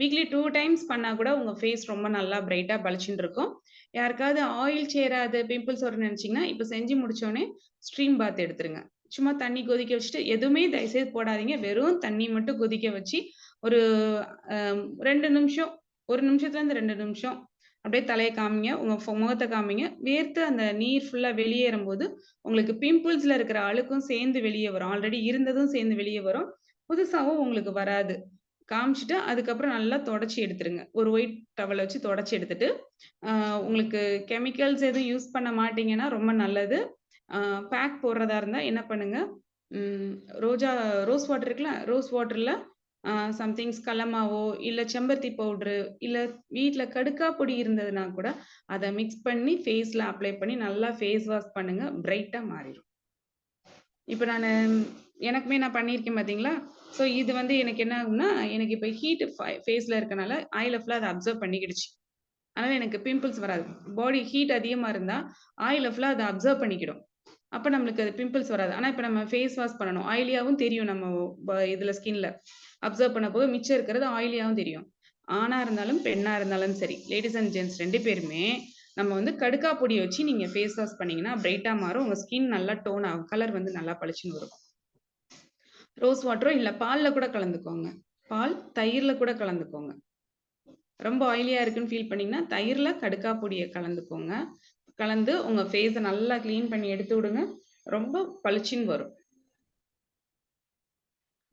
வீக்லி 2 டைம்ஸ் பண்ணா கூட உங்க ஃபேஸ் ரொம்ப நல்லா பிரைட்டா பளிச்சுன்னு இருக்கும். யாருக்காவது ஆயில் சேராது, பிம்பிள்ஸ் வரும்னு நினைச்சீங்கன்னா, இப்ப செஞ்சு முடிச்சோடனே ஸ்ட்ரீம் பாத் எடுத்துருங்க. சும்மா தண்ணி கொதிக்க வச்சுட்டு எதுவுமே தயவுசெய்து போடாதீங்க. வெறும் தண்ணி மட்டும் கொதிக்க வச்சு ஒரு 2 நிமிஷம், 1 நிமிஷத்துல இருந்து 2 நிமிஷம் அப்படியே தலைய காமிங்க. உங்க முகத்த காமிங்க. வேர்த்து அந்த நீர் ஃபுல்லா வெளியேறும்போது, உங்களுக்கு பிம்பிள்ஸ்ல இருக்கிற அழுக்கும் சேர்ந்து வெளிய வரும். ஆல்ரெடி இருந்ததும் சேர்ந்து வெளிய வரும். புதுசாவும் உங்களுக்கு வராது. காமிச்சுட்டு அதுக்கப்புறம் நல்லா தொடச்சு எடுத்துருங்க. ஒரு ஒயிட் டவல வச்சு தொடச்சு எடுத்துட்டு, உங்களுக்கு கெமிக்கல்ஸ் எதுவும் யூஸ் பண்ண மாட்டீங்கன்னா ரொம்ப நல்லது. பேக் போடுறதா இருந்தா என்ன பண்ணுங்க, ரோஸ் வாட்டர் இருக்குல்ல, ரோஸ் வாட்டர்ல சம்திங்ஸ் கடலமாவோ, இல்ல செம்பருத்தி பவுடரு, இல்ல வீட்ல கடுக்கா பொடி இருந்ததுன்னா கூட அத மிக்ஸ் பண்ணி ஃபேஸ்ல அப்ளை பண்ணி நல்லா ஃபேஸ் வாஷ் பண்ணுங்க. பிரைட்டா மாறிடும். இப்ப எனக்குமே நான் பண்ணியிருக்கேன் பாத்தீங்களா? ஸோ இது வந்து எனக்கு என்ன ஆகும்னா, எனக்கு இப்ப ஹீட் ஃபேஸ்ல இருக்கனால ஆயில ஃபுல்லா அத அப்சர்வ் பண்ணிக்கிடுச்சு. அதனால எனக்கு பிம்பிள்ஸ் வராது. பாடி ஹீட் அதிகமா இருந்தா ஆயில ஃபுல்லா அத அப்சர்வ் பண்ணிக்கிடும். அப்ப நம்மளுக்கு அது பிம்பிள்ஸ் வராது. ஆனா இப்ப நம்ம ஃபேஸ் வாஷ் பண்ணணும். ஆயிலியாவும் தெரியும் நம்ம இதுல ஸ்கின்ல. அப்சர்வ் பண்ண போக மிச்சம் இருக்கிறது ஆயிலியாவும் தெரியும். ஆணா இருந்தாலும், பெண்ணா இருந்தாலும் சரி, லேடீஸ் அண்ட் ஜென்ட்ஸ் 2 பேருமே நம்ம வந்து கடுக்கா பொடிய வச்சு நீங்க ஃபேஸ் வாஷ் பண்ணீங்கன்னா பிரைட்டா மாறும். உங்க ஸ்கின் நல்லா டோன் ஆகும். கலர் வந்து நல்லா பளிச்சுன்னு வரும். ரோஸ் வாட்டரோ இல்ல பால்ல கூட கலந்துக்கோங்க. பால், தயிர்ல கூட கலந்துக்கோங்க. ரொம்ப ஆயிலியா இருக்குன்னு ஃபீல் பண்ணீங்கன்னா, தயிர்ல கடுக்கா பொடிய கலந்துக்கோங்க. கலந்து உங்க ஃபேஸ நல்லா கிளீன் பண்ணி எடுத்து விடுங்க. ரொம்ப பளிச்சுன்னு வரும்.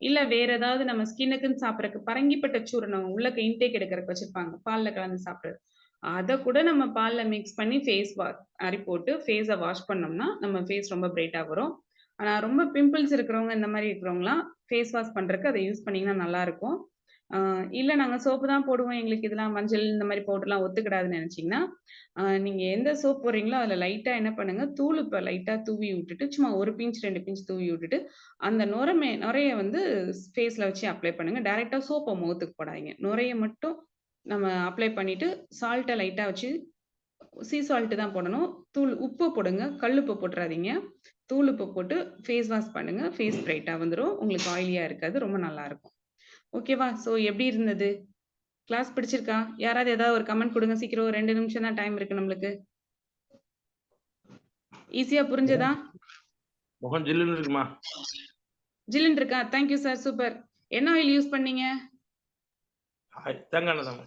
இல்ல வேற ஏதாவது நம்ம ஸ்கின்னுக்குன்னு சாப்பிடறதுக்கு பரங்கிப்பட்ட சூரணம் உள்ளக்க இன்டேக் எடுக்கிறதுக்கு வச்சிருப்பாங்க. பால்ல கலந்து சாப்பிடுறது. அத கூட நம்ம பால்ல மிக்ஸ் பண்ணி ஃபேஸ் மாரி போட்டு ஃபேஸ வாஷ் பண்ணோம்னா, நம்ம ஃபேஸ் ரொம்ப பிரைட்டா வரும். ஆனா ரொம்ப பிம்பிள்ஸ் இருக்கிறவங்க, இந்த மாரி இருக்கிறவங்கலாம் ஃபேஸ் வாஷ் பண்றதுக்கு அத யூஸ் பண்ணீங்கன்னா நல்லா இருக்கும். இல்ல நாங்க சோப்பு தான் போடுவோம். எங்களுக்கு இதெல்லாம் மஞ்சள் இந்த மாரி பவுடர்லாம் ஒத்துக்கிடாதுன்னு நினைச்சீங்கன்னா, நீங்க எந்த சோப் போடுறீங்களோ அதுல லைட்டா என்ன பண்ணுங்க, தூளுப்ப லைட்டா தூவி விட்டுட்டு, சும்மா 1 பிஞ்ச் 2 பிஞ்ச் தூவி விட்டுட்டு, அந்த நுரைய வந்து ஃபேஸ்ல வச்சு அப்ளை பண்ணுங்க. டைரக்ட்டா சோப்ப முகத்துக்கு போடாதீங்க. நுரைய மட்டும் நம்ம அப்ளை பண்ணிட்டு, சால்ட்ட லைட்டா வச்சு சால்ட் தான் போடணும். உப்பு போடுங்க. கல்லுப்பு போட்டுறாதீங்க. உப்பு போட்டு ஃபேஸ் வாஷ் பண்ணுங்க. ஃபேஸ் பிரைட்டா வந்துரும். உங்களுக்கு ஆயிலியா இருக்காது. ரொம்ப நல்லா இருக்கும். ஓகேவா? ஸோ எப்படி இருந்தது? கிளாஸ் பிடிச்சிருக்கா? யாராவது ஏதாவது ஒரு கமெண்ட் குடுங்க. சீக்கிரம் ஒரு 2 நிமிஷம் தான் டைம் இருக்கு நம்மளுக்கு. ஈஸியா புரிஞ்சதா? முகம் ஜில்லுன்னு இருக்குமா? ஜில்லுன்னு இருக்கா? Thank you sir. சூப்பர். என்ன ஆயில் யூஸ் பண்ணீங்க? தேங்காய் எண்ணெய் தாங்க.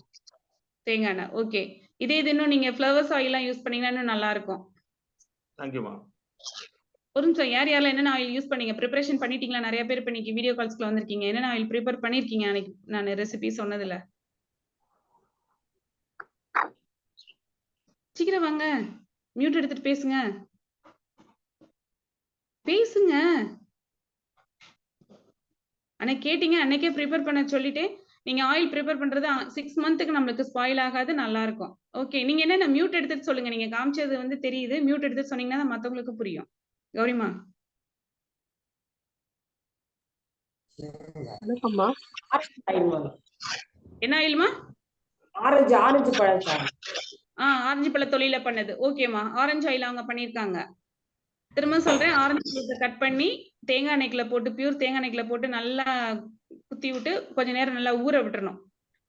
தேங்காய் எண்ணெய். ஓகே. இது இன்னும் நீங்க ஃப்ளவர்ஸ் ஆயில்லாம் யூஸ் பண்ணீங்கன்னா இன்னும் நல்லா இருக்கும். தேங்க்யூமா. ஒரு நிமிஷம். யாரெல்லாம் என்னென்ன ஆயில் யூஸ் பண்ணீங்க? பிரிப்பரேஷன் பண்ணிட்டீங்களா? நிறைய பேர் இப்ப இன்னைக்கு வீடியோ கால்ஸ்ல வந்திருக்கீங்க. என்னென்ன ஆயில் ப்ரிப்பேர் பண்ணிருக்கீங்க அன்னைக்கு நான் ரெசிபி சொன்னதுல? சீக்கிரம் வாங்க. மியூட் எடுத்துட்டு பேசுங்க. பேசுங்க. அன்னைக்கு கேட்டீங்க, அன்னைக்கே ப்ரிப்பேர் பண்ண சொல்லிட்டேன். நீங்க ஆயில் ப்ரிப்பேர் பண்றது 6 மந்த்துக்கு நம்மளுக்கு ஸ்பாயில் ஆகாது, நல்லா இருக்கும். ஓகே. நீங்க என்னென்ன மியூட் எடுத்துட்டு சொல்லுங்க. நீங்க காமிச்சது வந்து தெரியுது. மியூட் எடுத்துட்டு சொன்னீங்கன்னா தான் மத்தவங்களுக்கு புரியும். கௌரிமா. வணக்கம்மா. ஆரஞ்சு ஆயில்மா. என்ன ஆயில்மா? ஆரஞ்சு பழச்சாறு. ஆரஞ்சு பழ தொழில பண்ணது. ஓகேமா. ஆரஞ்சு ஆயில் அவங்க பண்ணிருக்காங்க. திரும்ப சொல்றேன். ஆரஞ்சு பழத்தை கட் பண்ணி தேங்காய் எண்ணெய்க்குள்ள போட்டு பியூர் தேங்காய் எண்ணெய்க்குள்ள போட்டு நல்லா குத்தி விட்டு கொஞ்ச நேரம் நல்லா ஊற விட்டுறணும்.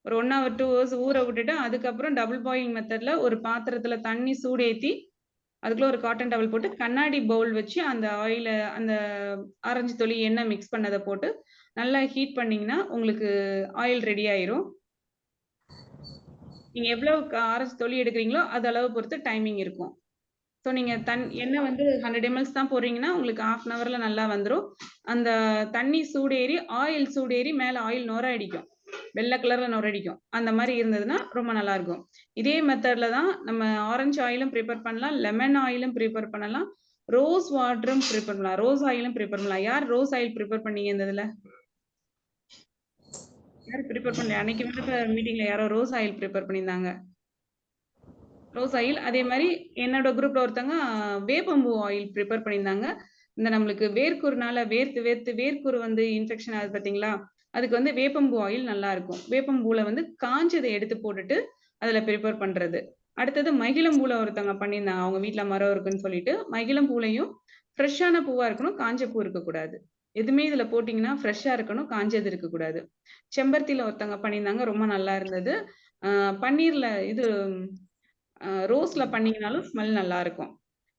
ஒரு 1 hour 2 hours ஊற விட்டுட்டு அதுக்கப்புறம் டபுள் பாயிலிங் மெத்தட்ல ஒரு பாத்திரத்துல தண்ணி சூடேத்தி அதுக்குள்ள ஒரு காட்டன் டவல் போட்டு கண்ணாடி பவுல் வச்சு அந்த ஆயில அந்த ஆரஞ்சு தொலி எண்ணெய் மிக்ஸ் பண்ணதை போட்டு நல்லா ஹீட் பண்ணீங்கன்னா உங்களுக்கு ஆயில் ரெடி ஆயிரும். நீங்க எவ்வளவு ஆரஞ்சு தொலி எடுக்கிறீங்களோ அது அளவு பொறுத்து டைமிங் இருக்கும். ஸோ நீங்க எண்ணெய் வந்து 100 ml தான் போடுறீங்கன்னா உங்களுக்கு 1/2 hourல நல்லா வந்துரும். அந்த தண்ணி சூடேறி ஆயில் சூடேறி மேல ஆயில் நுர அடிக்கும். வெள்ளை கலர்ல நுரடிக்கும். அந்த மாதிரி இருந்ததுன்னா ரொம்ப நல்லா இருக்கும். இதே மெத்தட்ல தான் நம்ம ஆரஞ்சு ஆயிலும் ப்ரிப்பேர் பண்ணலாம், லெமன் ஆயிலும் ப்ரிப்பேர் பண்ணலாம், ரோஸ் வாட்டரும் ப்ரிப்பேர் பண்ணலாம், ரோஸ் ஆயிலும் ப்ரிப்பேர் பண்ணலாம். யார் ரோஸ் ஆயில் ப்ரிப்பேர் பண்ணீங்க இந்த இதுல? யார் ப்ரிப்பேர் பண்ணல? அன்னைக்கு வந்து மீட்டிங்ல யாரோ ரோஸ் ஆயில் ப்ரிப்பேர் பண்ணியிருந்தாங்க. ரோஸ் ஆயில் அதே மாதிரி என்னோட குரூப்ல ஒருத்தவங்க வேப்பம்பூ ஆயில் ப்ரிப்பேர் பண்ணியிருந்தாங்க. இந்த நம்மளுக்கு வேர்க்குருனால வேர்க்குரு வந்து இன்ஃபெக்ஷன் ஆகுது பாத்தீங்களா, அதுக்கு வந்து வேப்பம்பூ ஆயில் நல்லா இருக்கும். வேப்பம்பூல வந்து காஞ்சதை எடுத்து போட்டுட்டு அதுல ப்ரிப்பேர் பண்றது. அடுத்தது மகிழம்பூல ஒருத்தவங்க பண்ணியிருந்தாங்க. அவங்க வீட்ல மரம் இருக்குன்னு சொல்லிட்டு மகிழம்பூலையும் ஃப்ரெஷ்ஷான பூவா இருக்கணும், காஞ்ச பூ இருக்கக்கூடாது. எதுவுமே இதுல போட்டீங்கன்னா ஃப்ரெஷ்ஷா இருக்கணும், காஞ்சது இருக்கக்கூடாது. செம்பருத்தியில ஒருத்தவங்க பண்ணியிருந்தாங்க, ரொம்ப நல்லா இருந்தது. பன்னீர்ல இது ரோஸ்ல பண்ணீங்கனாலும் ஸ்மெல் நல்லா இருக்கும்.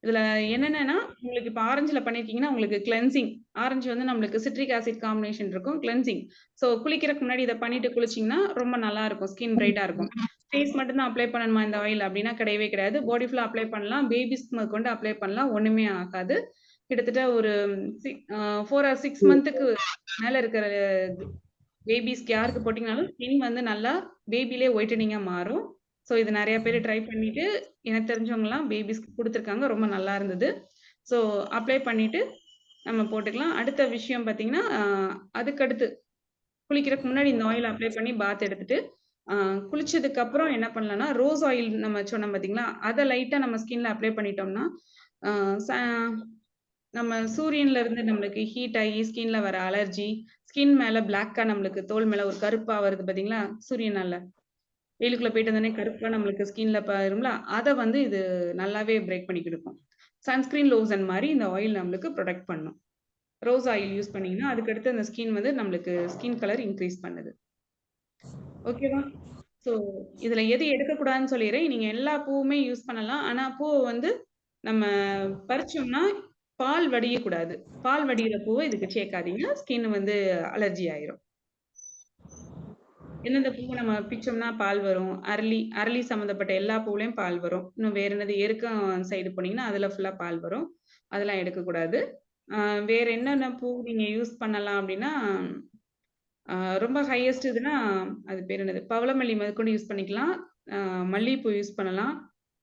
இதுல என்னென்னன்னா, உங்களுக்கு இப்ப ஆரஞ்சுல பண்ணியிருக்கீங்கன்னா, உங்களுக்கு கிளென்சிங். ஆரஞ்சு வந்து நம்மளுக்கு சிட்ரிக் ஆசிட் காம்பினேஷன் இருக்கும். கிளென்சிங். ஸோ குளிக்கிறதுக்கு முன்னாடி இத பண்ணிட்டு குளிச்சீங்கன்னா, ரொம்ப நல்லா இருக்கும். ஸ்கின் பிரைட்டா இருக்கும். ஃபேஸ் மட்டும் தான் அப்ளை பண்ணணுமா இந்த ஆயில் அப்டின்னா கிடையவே கிடையாது. பாடி ஃபுல்லா அப்ளை பண்ணலாம். பேபிஸ்க்கு முதற்கொண்டு அப்ளை பண்ணலாம். ஒண்ணுமே ஆகாது. கிட்டத்தட்ட ஒரு 4 ஆர் 6 மந்த்துக்கு மேல இருக்கிற பேபிஸ்க்கு யாருக்கு போட்டீங்கனாலும் ஸ்கின் வந்து நல்லா பேபிலே ஒயிட்டனிங்கா மாறும். ஸோ இது நெறைய பேரு ட்ரை பண்ணிட்டு, எனக்கு தெரிஞ்சவங்கலாம் பேபிஸ்க்கு குடுத்துருக்காங்க. ரொம்ப நல்லா இருந்தது. ஸோ அப்ளை பண்ணிட்டு நம்ம போட்டுக்கலாம். அடுத்த விஷயம் பார்த்தீங்கன்னா, அதுக்கடுத்து குளிக்கிறதுக்கு முன்னாடி இந்த ஆயில் அப்ளை பண்ணி பாத் எடுத்துட்டு, குளிச்சதுக்கு அப்புறம் என்ன பண்ணலாம்னா, ரோஸ் ஆயில் நம்ம சொன்னோம் பார்த்தீங்களா, அத லைட்டா நம்ம ஸ்கின்ல அப்ளை பண்ணிட்டோம்னா, அ ச நம்ம சூரியன்ல இருந்து நம்மளுக்கு ஹீட் ஆகி ஸ்கின்ல வர அலர்ஜி, ஸ்கின் மேல பிளாக்கா நம்மளுக்கு தோல் மேல ஒரு கருப்பா வருது பார்த்தீங்களா, சூரியனால. வெயிலுக்குள்ள போயிட்டு வந்தோனே கருப்பா நம்மளுக்கு ஸ்கின்ல வரும்ல, அத வந்து இது நல்லாவே பிரேக் பண்ணி குடுக்கும். சன்ஸ்கிரீன் லோஷன் மாரி இந்த ஆயில் நம்மளுக்கு புரொடெக்ட் பண்ணும். ரோஸ் ஆயில் யூஸ் பண்ணீங்கன்னா, அதுக்கடுத்து அந்த ஸ்கின் வந்து நம்மளுக்கு ஸ்கின் கலர் இன்கிரீஸ் பண்ணுது. ஓகேவா? ஸோ இதுல எது எடுக்கக்கூடாதுன்னு சொல்லிர்றேன். நீங்க எல்லா பூவுமே யூஸ் பண்ணலாம். ஆனா பூவ வந்து நம்ம பறிச்சோம்னா, பால் வடியக்கூடாது. பால் வடியிற பூவ இதுக்கு சேர்க்காதீங்க. ஸ்கின் வந்து அலர்ஜி ஆயிரும். எந்தெந்த பூவ நம்ம பிச்சோம்னா பால் வரும். அரளி சம்மந்தப்பட்ட எல்லா பூவுலயும் பால் வரும். இன்னும் வேற என்னது எருக்கம் சைடு போனீங்கன்னா, அதுல ஃபுல்லா பால் வரும். அதெல்லாம் எடுக்கக்கூடாது. வேற என்னென்ன பூ நீங்க யூஸ் பண்ணலாம் அப்டின்னா, ரொம்ப ஹையஸ்ட் இதுன்னா, அது பேர் என்னது? பவளமல்லி முதற்கொண்டு யூஸ் பண்ணிக்கலாம். மல்லிகைப்பூ யூஸ் பண்ணலாம்.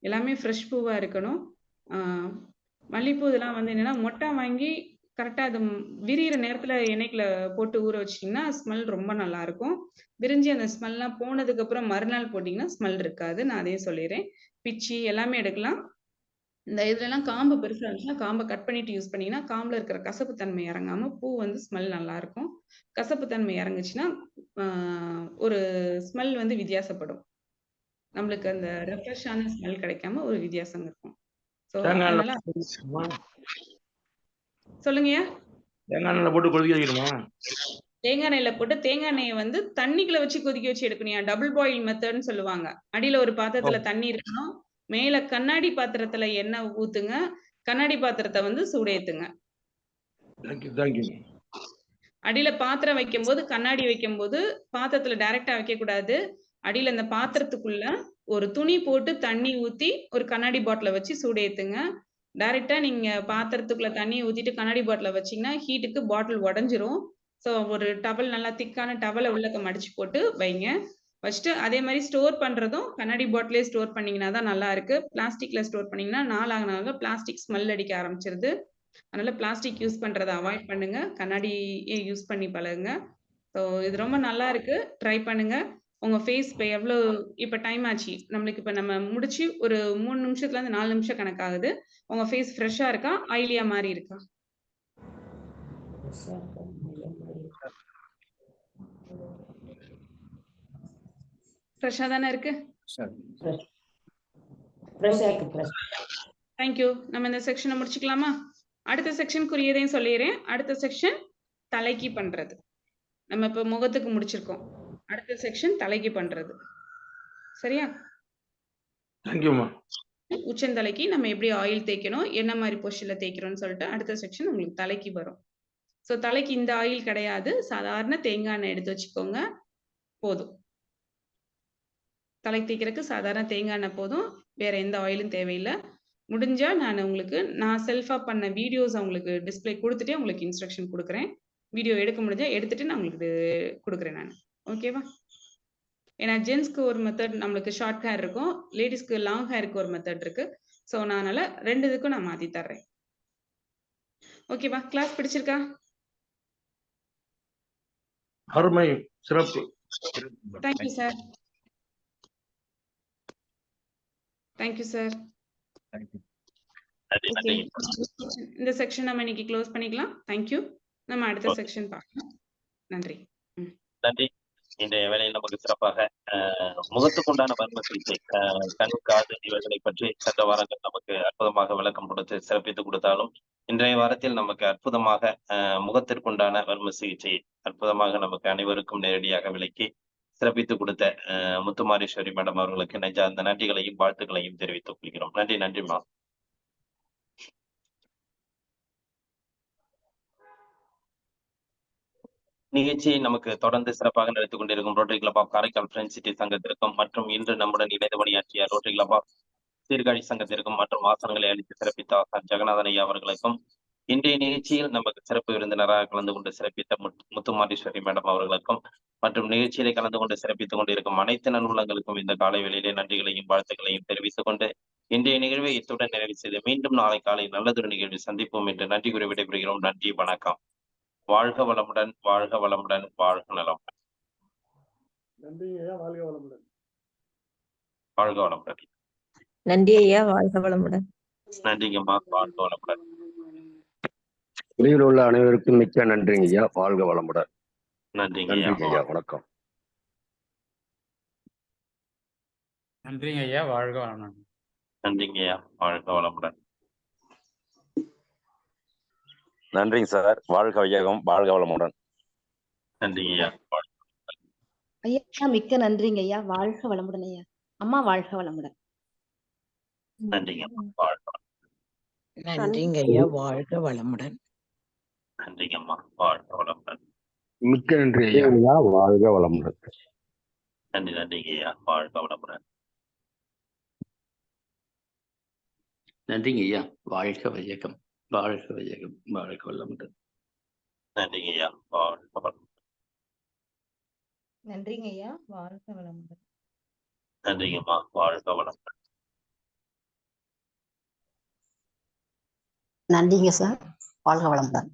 எல்லாமே ஃப்ரெஷ் பூவா இருக்கணும். ஆ மல்லிப்பூ இதெல்லாம் வந்து என்னன்னா, மொட்டா வாங்கி கரெக்ட்டா அது விரியிற நேரத்துல எண்ணெய்க்குள்ள போட்டு ஊற வச்சுட்டீங்கன்னா, ஸ்மெல் ரொம்ப நல்லாருக்கும். விரிஞ்சு அந்த ஸ்மெல்லாம் போனதுக்கப்புறம் மறுநாள் போட்டீங்கன்னா, ஸ்மெல் இருக்காது. நான் அதையும் சொல்லிர்றேன். பிச்சி எல்லாமே எடுக்கலாம். இந்த இதுலலாம் காம்பு பெருசா இருந்துச்சுன்னா, காம்ப கட் பண்ணிட்டு யூஸ் பண்ணீங்கன்னா, காம்புல இருக்கிற கசப்பு தன்மை இறங்காம பூ வந்து ஸ்மெல் நல்லாருக்கும். கசப்பு தன்மை இறங்குச்சுன்னா, ஆ ஒரு ஸ்மெல் வந்து வித்தியாசப்படும். நம்மளுக்கு அந்த ரெஃப்ரெஷ்ஷான ஸ்மெல் கிடைக்காம ஒரு வித்தியாசம் இருக்கும். ஸோ தேங்காய் எண்ணெய் அதனால போட்டுக்கணுமா? சொல்லுங்கய்யா? தேங்காய் எண்ணெய்ல போட்டு கொதிக்க வைக்கணுமா? தேங்காய் எண்ணெயில போட்டு தேங்காய் எண்ணெய வந்து தண்ணிக்குள்ள வச்சு கொதிக்க வச்சு எடுக்கணும்யா. டபுள் பாயில் மெத்தட்ன்னு சொல்லுவாங்க. அடியில ஒரு பாத்திரத்துல தண்ணி இருக்கணும். மேல கண்ணாடி பாத்திரத்துல எண்ணெய் ஊத்துங்க. கண்ணாடி பாத்திரத்த வந்து சூடேத்துங்க. தேங்க்யூ. அடியில பாத்திரம் வைக்கும்போது, கண்ணாடி வைக்கும்போது, பாத்திரத்துல டைரக்ட்டா வைக்கக்கூடாது. அடியில அந்த பாத்திரத்துக்குள்ள ஒரு துணி போட்டு தண்ணி ஊத்தி, ஒரு கண்ணாடி பாட்டில வச்சு சூடேத்துங்க. டைரக்ட்டா நீங்க பாத்திரத்துக்குள்ள தண்ணிய ஊத்திட்டு கண்ணாடி பாட்டில வச்சீங்கன்னா, ஹீட்டுக்கு பாட்டில் உடைஞ்சிரும். ஸோ ஒரு டவல் நல்லா திக்கான டவல உள்ளக்க மடிச்சு போட்டு வைங்க. வச்சுட்டு அதே மாரி ஸ்டோர் பண்றதும் கண்ணாடி பாட்டிலே ஸ்டோர் பண்ணீங்கன்னா தான் நல்லா இருக்கு. பிளாஸ்டிக்ல ஸ்டோர் பண்ணீங்கன்னா, நாள் ஆக நாள் பிளாஸ்டிக் ஸ்மெல் அடிக்க ஆரம்பிச்சுருது. அதனால பிளாஸ்டிக் யூஸ் பண்றத அவாய்ட் பண்ணுங்க. கண்ணாடியே யூஸ் பண்ணி பழகுங்க. ஸோ இது ரொம்ப நல்லா இருக்கு. ட்ரை பண்ணுங்க. உங்க ஃபேஸ் இப்ப டைம் ஆச்சு. நம்மளுக்கு இப்ப நம்ம முடிச்சு ஒரு 3 நிமிஷத்துலருந்து 4 நிமிஷம் கணக்காகுது. உங்க ஃபேஸ் ஃப்ரெஷ்ஷா இருக்கா? ஆயிலியா மாறி இருக்கா? ஃப்ரெஷ்ஷா தானே இருக்கு? Thank you. நம்ம இந்த செக்ஷன முடிச்சுக்கலாமா? அடுத்த செக்ஷனுக்குரியதையும் சொல்லிர்றேன். அடுத்த செக்ஷன் தலைக்கு பண்றது. நம்ம இப்ப முகத்துக்கு முடிச்சிருக்கோம். அடுத்த செக்ஷன் தலைக்கு பண்றது. சரியா? தேங்க்யூமா. உச்சந்தலைக்கு நம்ம எப்படி ஆயில் தேய்க்கணும், என்ன மாரி பொசிஷன்ல தேய்க்கிறோம்னு சொல்லிட்டு அடுத்த செக்ஷன் உங்களுக்கு தலைக்கு வரும். ஸோ தலைக்கு இந்த ஆயில் கிடையாது. சாதாரண தேங்காய் எண்ணெய் எடுத்து வச்சுக்கோங்க. போதும். தலைக்கு தேய்க்கிறதுக்கு சாதாரண தேங்காய் எண்ணெய் போதும். வேற எந்த ஆயிலும் தேவையில்ல. முடிஞ்சா நான் செல்ஃபா பண்ண வீடியோஸ் உங்களுக்கு டிஸ்ப்ளே குடுத்துட்டே உங்களுக்கு இன்ஸ்ட்ரக்ஷன் குடுக்குறேன். வீடியோ எடுக்க முடிஞ்சா எடுத்துட்டு நான் உங்களுக்கு குடுக்குறேன் நானு. ஓகேவா? ஏன்னா ஜென்ஸ்க்கு ஒரு மெத்தட் நம்மளுக்கு ஷார்ட் ஹேர் இருக்கும், லேடிஸ்க்கு லாங் ஹேருக்கு ஒரு மெத்தட் இருக்கு. ஸோ நான் அதனால 2 இதுக்கும் நான் மாத்தி தர்றேன். ஓகேவா? கிளாஸ் பிடிச்சிருக்கா? அருமை, சிறப்பு. Thank you sir. Thank you sir. நன்றி ஓகே, நன்றிங்க. இந்த செக்ஷன் நம்ம இன்னைக்கு க்ளோஸ் பண்ணிக்கலாம். தேங்க்யூ. நம்ம அடுத்த செக்ஷன் பார்க்கலாம். நன்றி. நன்றி. இன்றைய வேலையில் நமக்கு சிறப்பாக முகத்துக்குண்டான வர்ம சிகிச்சை, கண், காது இவைகளை பற்றி சென்ற வாரங்கள் நமக்கு அற்புதமாக விளக்கம் கொடுத்து சிறப்பித்து கொடுத்தாலும், இன்றைய வாரத்தில் நமக்கு அற்புதமாக முகத்திற்குண்டான வர்ம சிகிச்சை அற்புதமாக நமக்கு அனைவருக்கும் நேரடியாக விளக்கி சிறப்பித்து கொடுத்த முத்துமாரீஸ்வரி மேடம் அவர்களுக்கு நெஞ்சார்ந்த நன்றிகளையும் வாழ்த்துக்களையும் தெரிவித்துக் கொள்கிறோம். நன்றி. நன்றிமா. நிகழ்ச்சியை நமக்கு தொடர்ந்து சிறப்பாக நடத்திக் கொண்டிருக்கும் Rotary club of Karaikal friends City சங்கத்திற்கும் மற்றும் இன்று நம்முடன் இணைந்து பணியாற்றிய ரோட்டரி கிளப் ஆஃப் சீர்காழி சங்கத்திற்கும் மற்றும் ஆசனங்களை அளித்து சிறப்பித்த ஆசான் ஜெகநாதன் ஐயா அவர்களுக்கும், இன்றைய நிகழ்ச்சியில் நமக்கு சிறப்பு விருந்தினராக கலந்து கொண்டு சிறப்பித்த முத்துமாரீஸ்வரி மேடம் அவர்களுக்கும் மற்றும் நிகழ்ச்சியிலே கலந்து கொண்டு சிறப்பித்துக் கொண்டிருக்கும் அனைத்து நன்னுள்ளங்களுக்கும் இந்த காலை வேளையிலே நன்றிகளையும் வாழ்த்துக்களையும் தெரிவித்துக் கொண்டு இன்றைய நிகழ்வை இத்துடன் நிறைவு செய்து மீண்டும் நாளை காலை நல்லதொரு நிகழ்வை சந்திப்போம் என்று நன்றி கூறி விடைபெறுகிறோம். நன்றி, வணக்கம். வாழ்க வளமுடன், வாழ்க வளமுடன், வாழ்க நலம். நன்றி ஐயா, வாழ்க வளமுடன். வாழ்க வளமுடன். நன்றி ஐயா, வாழ்க வளமுடன். நன்றிங்கம்மா, வாழ்க வளமுடன். வெளியில் உள்ள அனைவருக்கும் மிக்க நன்றிங்க ஐயா, வாழ்க வளமுடன். நன்றிங்க நன்றிங்க ஐயா, வணக்கம். நன்றிங்க ஐயா, வாழ்க வளமுடன். நன்றிங்க ஐயா, வாழ்க வளமுடன். நன்றிங்க சார், வாழ்க வையகம், வாழ்க வளமுடன். நன்றிங்க ஐயா. ஐயா மிக்க நன்றிங்க ஐயா, வாழ்க வளமுடன் ஐயா. அம்மா வாழ்க வளமுடன். நன்றிங்க, வாழ்க வளமுடன். நன்றிங்க ஐயா, வாழ்க வளமுடன். நன்றிங்கம்மா, வாழ்க வளமுடன். மிக்க நன்றி ஐயா, வாழ்க வளமுடன். நன்றி. நன்றிங்க ஐயா, வாழ்க வளமுடன். நன்றிங்க ஐயா, வாழ்க வையகம், வாழ்க வையகம், வாழ்க வளமுடன். நன்றிங்க ஐயா, வாழ்க வளமுடன். நன்றிங்க ஐயா, வாழ்க வளமுடன். நன்றிங்கம்மா, வாழ்க வளமுடன். நன்றிங்க சார், வாழ்க வளமுடன்.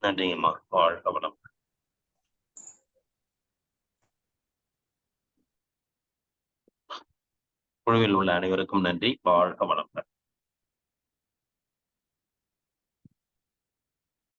நன்றிங்கம்மா, வாழ்க வளமுடன். குழுவில் உள்ள அனைவருக்கும் நன்றி. வாழ்க வளமுடன்.